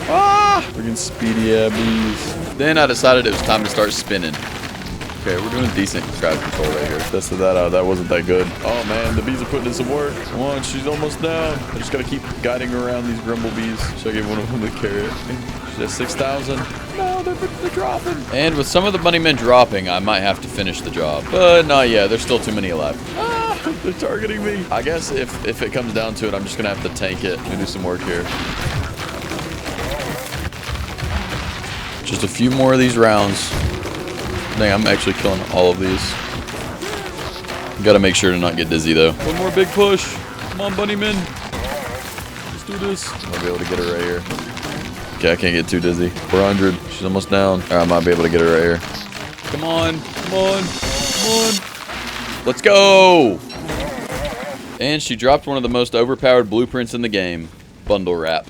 Ah! Freaking speedy bees. Then I decided it was time to start spinning. Okay, we're doing decent crowd control right here. Tested that out. That wasn't that good. Oh man, the bees are putting in some work. Come on, she's almost down. I just gotta keep guiding her around these Grumblebees. So I gave one of them the carrot. She's at 6,000. No, they're dropping. And with some of the Bunnymen dropping, I might have to finish the job. But no, yeah, there's still too many alive. Ah, they're targeting me. I guess if it comes down to it, I'm just gonna have to tank it and do some work here. Just a few more of these rounds. Dang, I'm actually killing all of these. Gotta make sure to not get dizzy though. One more big push. Come on, Bunnymen. Let's do this. I'll be able to get her right here. Okay, I can't get too dizzy. 400. She's almost down. Alright, I might be able to get her right here. Come on. Come on. Come on. Let's go. And she dropped one of the most overpowered blueprints in the game. Bundle wrap.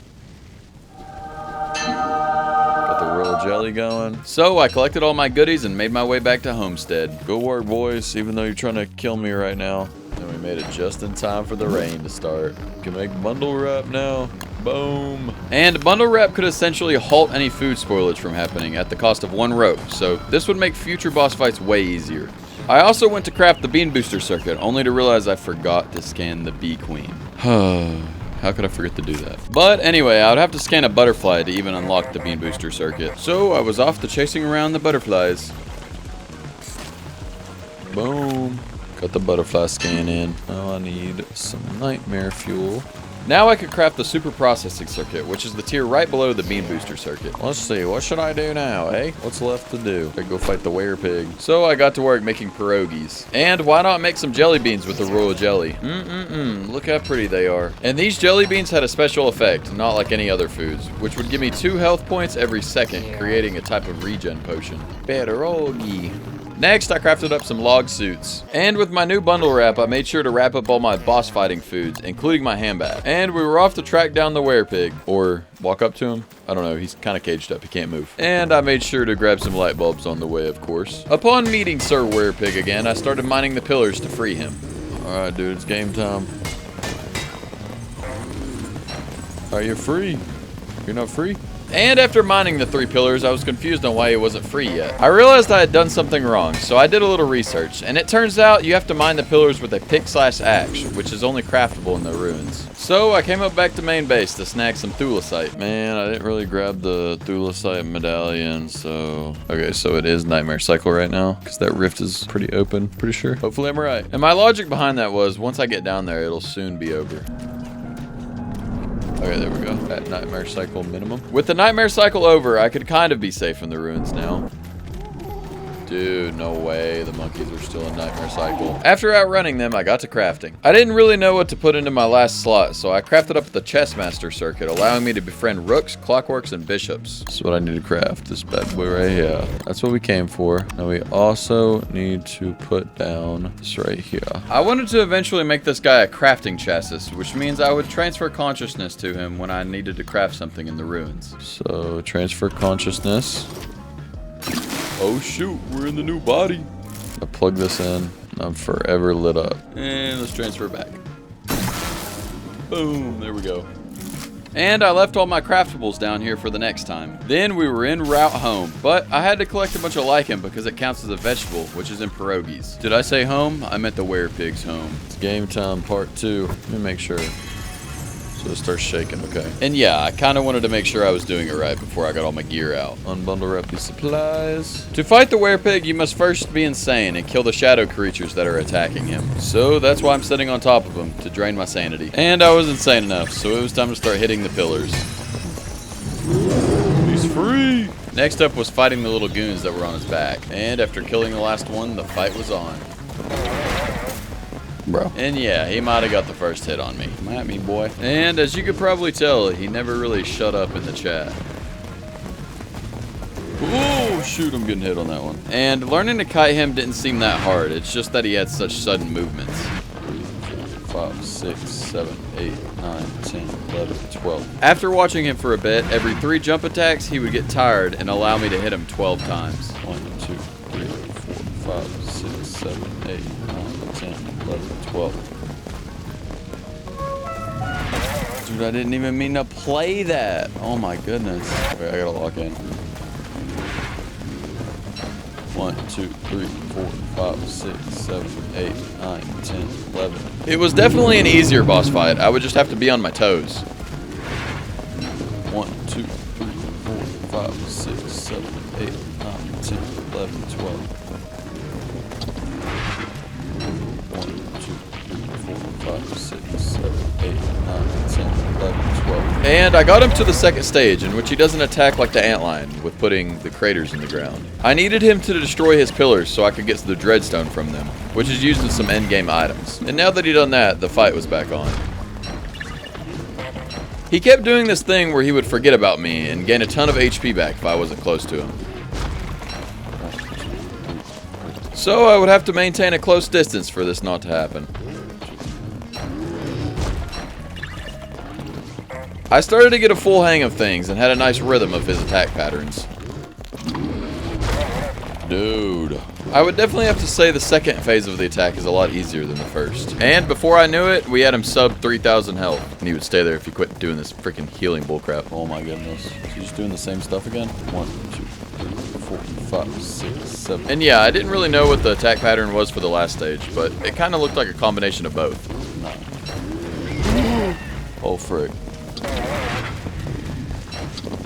Jelly going. So I collected all my goodies and made my way back to Homestead. Good work, boys, even though you're trying to kill me right now. And we made it just in time for the rain to start. Can make bundle wrap now. Boom. And bundle wrap could essentially halt any food spoilage from happening at the cost of 1 rope, so this would make future boss fights way easier. I also went to craft the bean booster circuit, only to realize I forgot to scan the bee queen. How could I forget to do that? But anyway, I would have to scan a butterfly to even unlock the bean booster circuit. So I was off to chasing around the butterflies. Boom. Got the butterfly scan in. Now I need some nightmare fuel. Now I could craft the super processing circuit, which is the tier right below the bean booster circuit. Let's see, what should I do now, eh? What's left to do? I go fight the werepig. So I got to work making pierogies. And why not make some jelly beans with the royal jelly? Look how pretty they are. And these jelly beans had a special effect, not like any other foods, which would give me 2 health points every second, creating a type of regen potion. Pierogi. Next, I crafted up some log suits. And with my new bundle wrap, I made sure to wrap up all my boss fighting foods, including my handbag. And we were off to track down the werepig. Or walk up to him. I don't know, he's kind of caged up, he can't move. And I made sure to grab some light bulbs on the way, of course. Upon meeting Sir Werepig again, I started mining the pillars to free him. Alright, dude, it's game time. Alright, you're free. You're not free? And after mining the 3 pillars, I was confused on why he wasn't free yet. I realized I had done something wrong, so I did a little research, and it turns out you have to mine the pillars with a pick/axe, which is only craftable in the ruins. So I came up back to main base to snag some thulecite. Man, I didn't really grab the thulecite medallion, so... Okay, so it is Nightmare Cycle right now, because that rift is pretty open, pretty sure. Hopefully I'm right. And my logic behind that was, once I get down there, it'll soon be over. Okay, there we go. At Nightmare Cycle minimum. With the Nightmare Cycle over, I could kind of be safe in the ruins now. Dude, no way. The monkeys are still in Nightmare Cycle. After outrunning them, I got to crafting. I didn't really know what to put into my last slot, so I crafted up the Chessmaster circuit, allowing me to befriend rooks, clockworks, and bishops. That's what I need to craft. This bad boy right here. That's what we came for. Now we also need to put down this right here. I wanted to eventually make this guy a crafting chassis, which means I would transfer consciousness to him when I needed to craft something in the ruins. So, transfer consciousness. Oh shoot, we're in the new body. I plug this in, and I'm forever lit up. And let's transfer back. Boom, there we go. And I left all my craftables down here for the next time. Then we were en route home, but I had to collect a bunch of lichen because it counts as a vegetable, which is in pierogies. Did I say home? I meant the werepig's home. It's game time part 2. Let me make sure. So So it starts shaking, okay. And yeah, I kind of wanted to make sure I was doing it right before I got all my gear out. Unbundle wrap these supplies. To fight the werepig, you must first be insane and kill the shadow creatures that are attacking him. So that's why I'm sitting on top of him, to drain my sanity. And I was insane enough, so it was time to start hitting the pillars. He's free! Next up was fighting the little goons that were on his back. And after killing the last one, the fight was on. Bro. And yeah, he might have got the first hit on me. Come at me, boy. And as you could probably tell, he never really shut up in the chat. Oh, shoot, I'm getting hit on that one. And learning to kite him didn't seem that hard. It's just that he had such sudden movements. 3, 4, 5, 6, 7, 8, 9, 10, 11, 12. After watching him for a bit, every 3 jump attacks, he would get tired and allow me to hit him 12 times. 1, 2, 3, 4, 5, 6, 7, 8, 9, 10, 11, 12. Dude, I didn't even mean to play that. Oh my goodness. Okay, I gotta lock in. 1, 2, 3, 4, 5, 6, 7, 8, 9, 10, 11. It was definitely an easier boss fight. I would just have to be on my toes. 1, 2, 3, 4, 5, 6, 7, 8, 9, 10, 11, 12. 1, 2, 3, 4, 5, 6, 7, 8, 9, 10, 11, 12. And I got him to the second stage, in which he doesn't attack like the antlion with putting the craters in the ground. I needed him to destroy his pillars so I could get the dreadstone from them, which is used in some endgame items. And now that he'd done that, the fight was back on. He kept doing this thing where he would forget about me and gain a ton of HP back if I wasn't close to him. So I would have to maintain a close distance for this not to happen. I started to get a full hang of things and had a nice rhythm of his attack patterns. Dude. I would definitely have to say the second phase of the attack is a lot easier than the first. And before I knew it, we had him sub 3,000 health. And he would stay there if he quit doing this freaking healing bullcrap. Oh my goodness. Is he just doing the same stuff again? 1, 2, 3, 4, 5, 6, 7. And yeah, I didn't really know what the attack pattern was for the last stage, but it kind of looked like a combination of both. 9. Oh frick.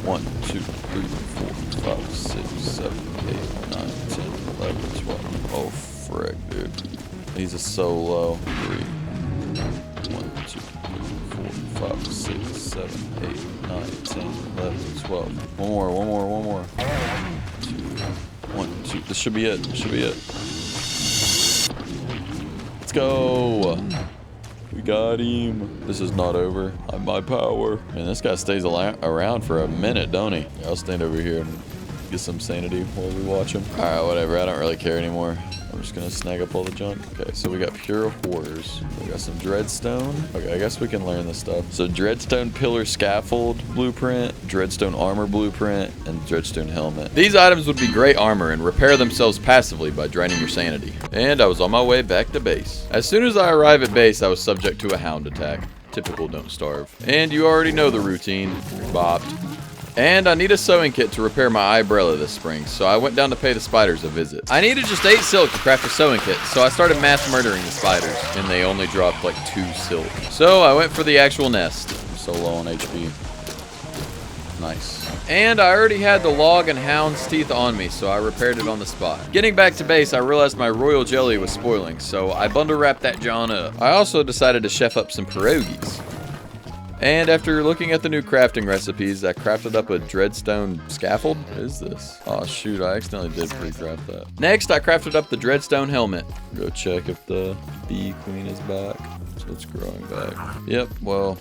1, 2, 3, 4, 5, 6, 7, 8, 9, 10, 11, 12. Oh frick, dude. These are so low. 3, 1, 2, 3, 4, 5, 6, 7, 8, 9, 10, 11, 12. One more. 2, 1, 2. This should be it. Let's go. We got him. This is not over. I'm my power. Man, this guy stays around for a minute, don't he? I'll stand over here and get some sanity while we watch him. Alright, whatever. I don't really care anymore. I'm just gonna snag up all the junk. Okay, so we got pure horrors. We got some dreadstone. Okay, I guess we can learn this stuff. So dreadstone pillar scaffold blueprint, dreadstone armor blueprint, and dreadstone helmet. These items would be great armor and repair themselves passively by draining your sanity. And I was on my way back to base. As soon as I arrive at base, I was subject to a hound attack. Typical don't starve. And you already know the routine. Bopped. And I need a sewing kit to repair my umbrella this spring, so I went down to pay the spiders a visit. I needed just 8 silk to craft a sewing kit, so I started mass murdering the spiders, and they only dropped like 2 silk. So I went for the actual nest. I'm so low on HP. Nice. And I already had the log and hound's teeth on me, so I repaired it on the spot. Getting back to base, I realized my royal jelly was spoiling, so I bundle wrapped that John up. I also decided to chef up some pierogies. And after looking at the new crafting recipes, I crafted up a dreadstone scaffold. What is this? Oh shoot, I accidentally did pre-craft that. Next, I crafted up the dreadstone helmet. Go check if the bee queen is back. So it's growing back. Yep, well,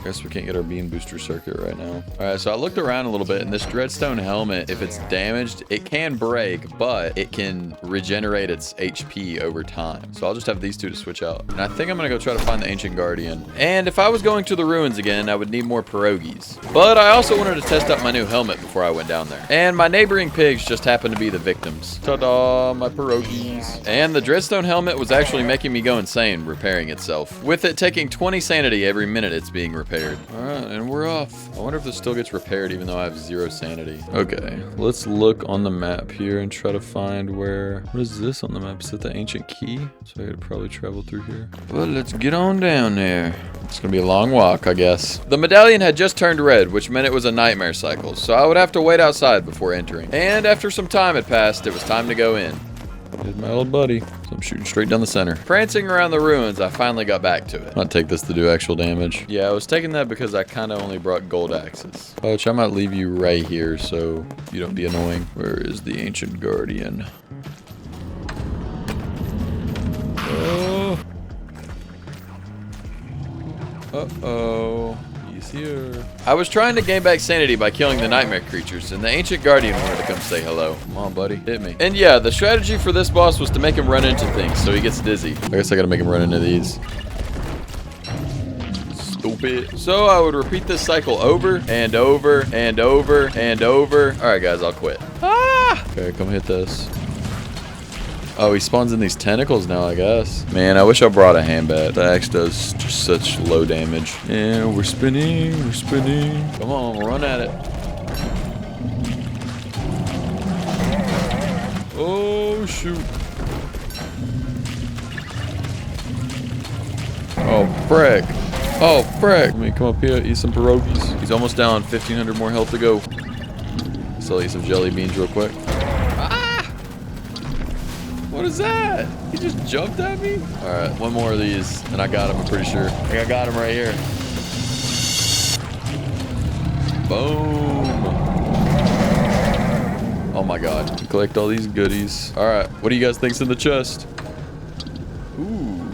I guess we can't get our beam booster circuit right now. Alright, so I looked around a little bit, and this dreadstone helmet, if it's damaged, it can break, but it can regenerate its HP over time. So I'll just have these two to switch out. And I think I'm gonna go try to find the Ancient Guardian. And if I was going to the ruins again, I would need more pierogies. But I also wanted to test out my new helmet before I went down there. And my neighboring pigs just happened to be the victims. Ta-da, my pierogies. And the dreadstone helmet was actually making me go insane repairing itself. with it taking 20 sanity every minute it's being repaired. All right, and we're off. I wonder if this still gets repaired even though I have 0 sanity. Okay, let's look on the map here and try to find where... What is this on the map? Is it the ancient key? So I gotta probably travel through here. Well, let's get on down there. It's gonna be a long walk, I guess. The medallion had just turned red, which meant it was a nightmare cycle, so I would have to wait outside before entering. And after some time had passed, it was time to go in. Here's my old buddy. So I'm shooting straight down the center. Prancing around the ruins, I finally got back to it. I'll take this to do actual damage. Yeah, I was taking that because I kind of only brought gold axes. Which I might leave you right here so you don't be annoying. Where is the ancient guardian? Oh. Uh-oh. He's here. I was trying to gain back sanity by killing the nightmare creatures, and the ancient guardian wanted to come say hello. Come on, buddy. Hit me. And yeah, the strategy for this boss was to make him run into things so he gets dizzy. I guess I gotta make him run into these. Stupid. So I would repeat this cycle over and over and over and over. All right, guys, I'll quit. Ah! Okay, come hit this. Oh, he spawns in these tentacles now, I guess. Man, I wish I brought a hand bat. The axe does just such low damage. And we're spinning, we're spinning. Come on, run at it. Oh, shoot. Oh, frick. Oh, frick. Let me come up here, eat some pierogies. He's almost down, 1,500 more health to go. So I'll eat some jelly beans real quick. What is that? He just jumped at me? All right, one more of these, and I got him, I'm pretty sure. I think I got him right here. Boom. Oh my God. Collect all these goodies. All right, what do you guys think's in the chest? Ooh.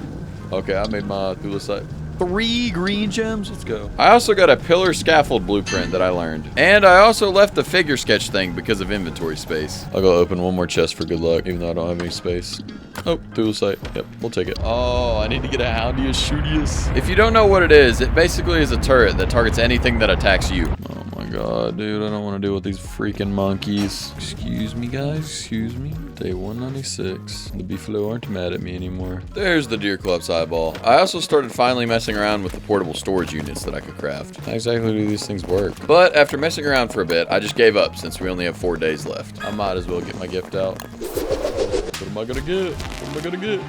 Okay, I made my thulecite. 3 green gems. Let's go. I also got a pillar scaffold blueprint that I learned. And I also left the figure sketch thing because of inventory space. I'll go open one more chest for good luck, even though I don't have any space. Oh, thulecite. Yep, we'll take it. Oh, I need to get a Houndius Shootius. If you don't know what it basically is a turret that targets anything that attacks you. Oh my God, dude, I don't want to deal with these freaking monkeys. Excuse me, guys, excuse me. Day 196. The Beefalo aren't mad at me anymore. There's the Deer Club's eyeball. I also started finally messing around with the portable storage units that I could craft. How exactly do these things work? But after messing around for a bit, I just gave up since we only have 4 days left. I might as well get my gift out. What am I gonna get? What am I gonna get?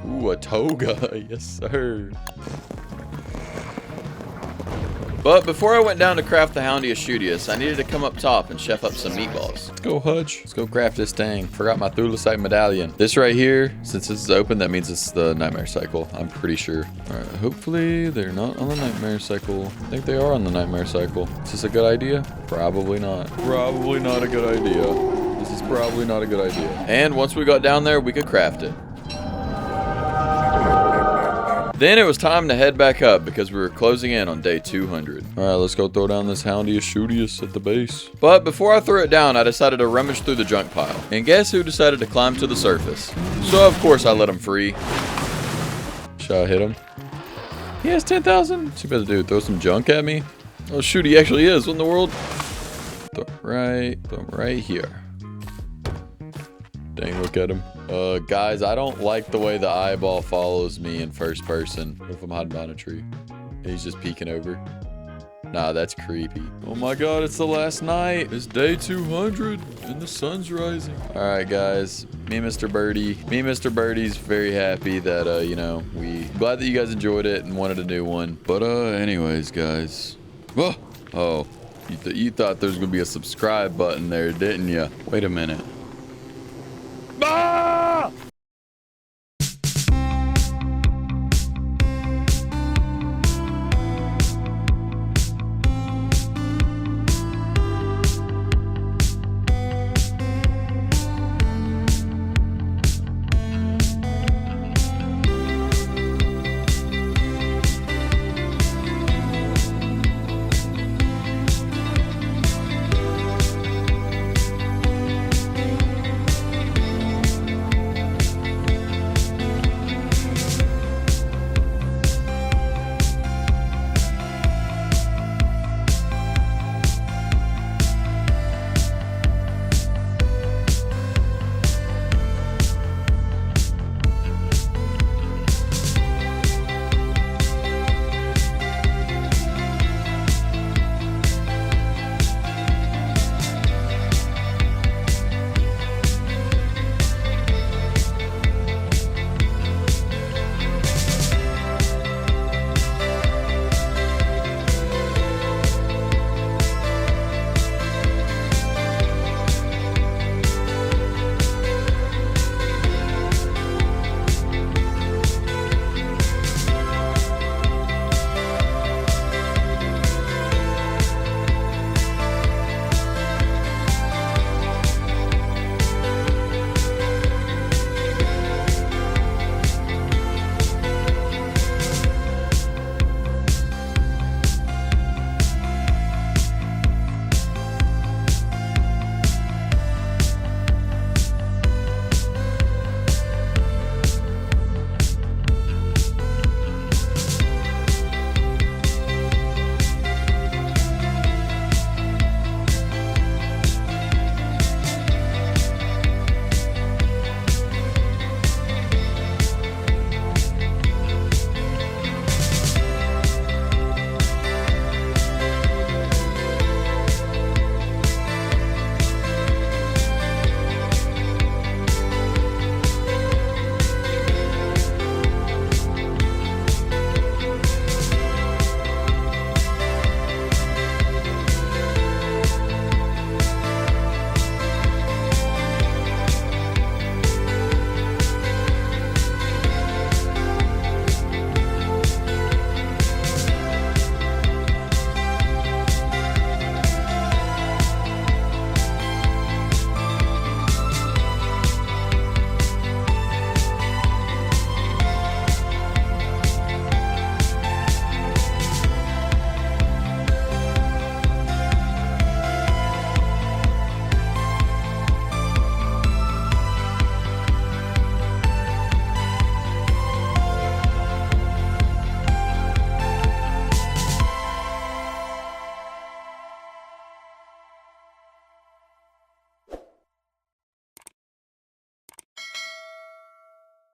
Ooh, a toga. Yes, sir. But before I went down to craft the Houndius Shootius, I needed to come up top and chef up some meatballs. Let's go, Hutch. Let's go craft this thing. Forgot my thulecite medallion. This right here, since this is open, that means it's the nightmare cycle. I'm pretty sure. All right, hopefully they're not on the nightmare cycle. I think they are on the nightmare cycle. Is this a good idea? Probably not. Probably not a good idea. This is probably not a good idea. And once we got down there, we could craft it. Then it was time to head back up because we were closing in on day 200. All right, let's go throw down this Houndius Shootius at the base. But before I threw it down, I decided to rummage through the junk pile. And guess who decided to climb to the surface? So of course I let him free. Should I hit him? He has 10,000. What's he about to do? Throw some junk at me? Oh shoot, he actually is. What in the world? Throw him right here. Dang, look at him. Guys, I don't like the way the eyeball follows me in first person. What if I'm hiding behind a tree? And he's just peeking over. Nah, that's creepy. Oh my God, it's the last night. It's day 200 and the sun's rising. All right, guys. Me and Mr. Birdie's very happy that, glad that you guys enjoyed it and wanted a new one. But, anyways, guys. Oh, you thought there was going to be a subscribe button there, didn't you? Wait a minute.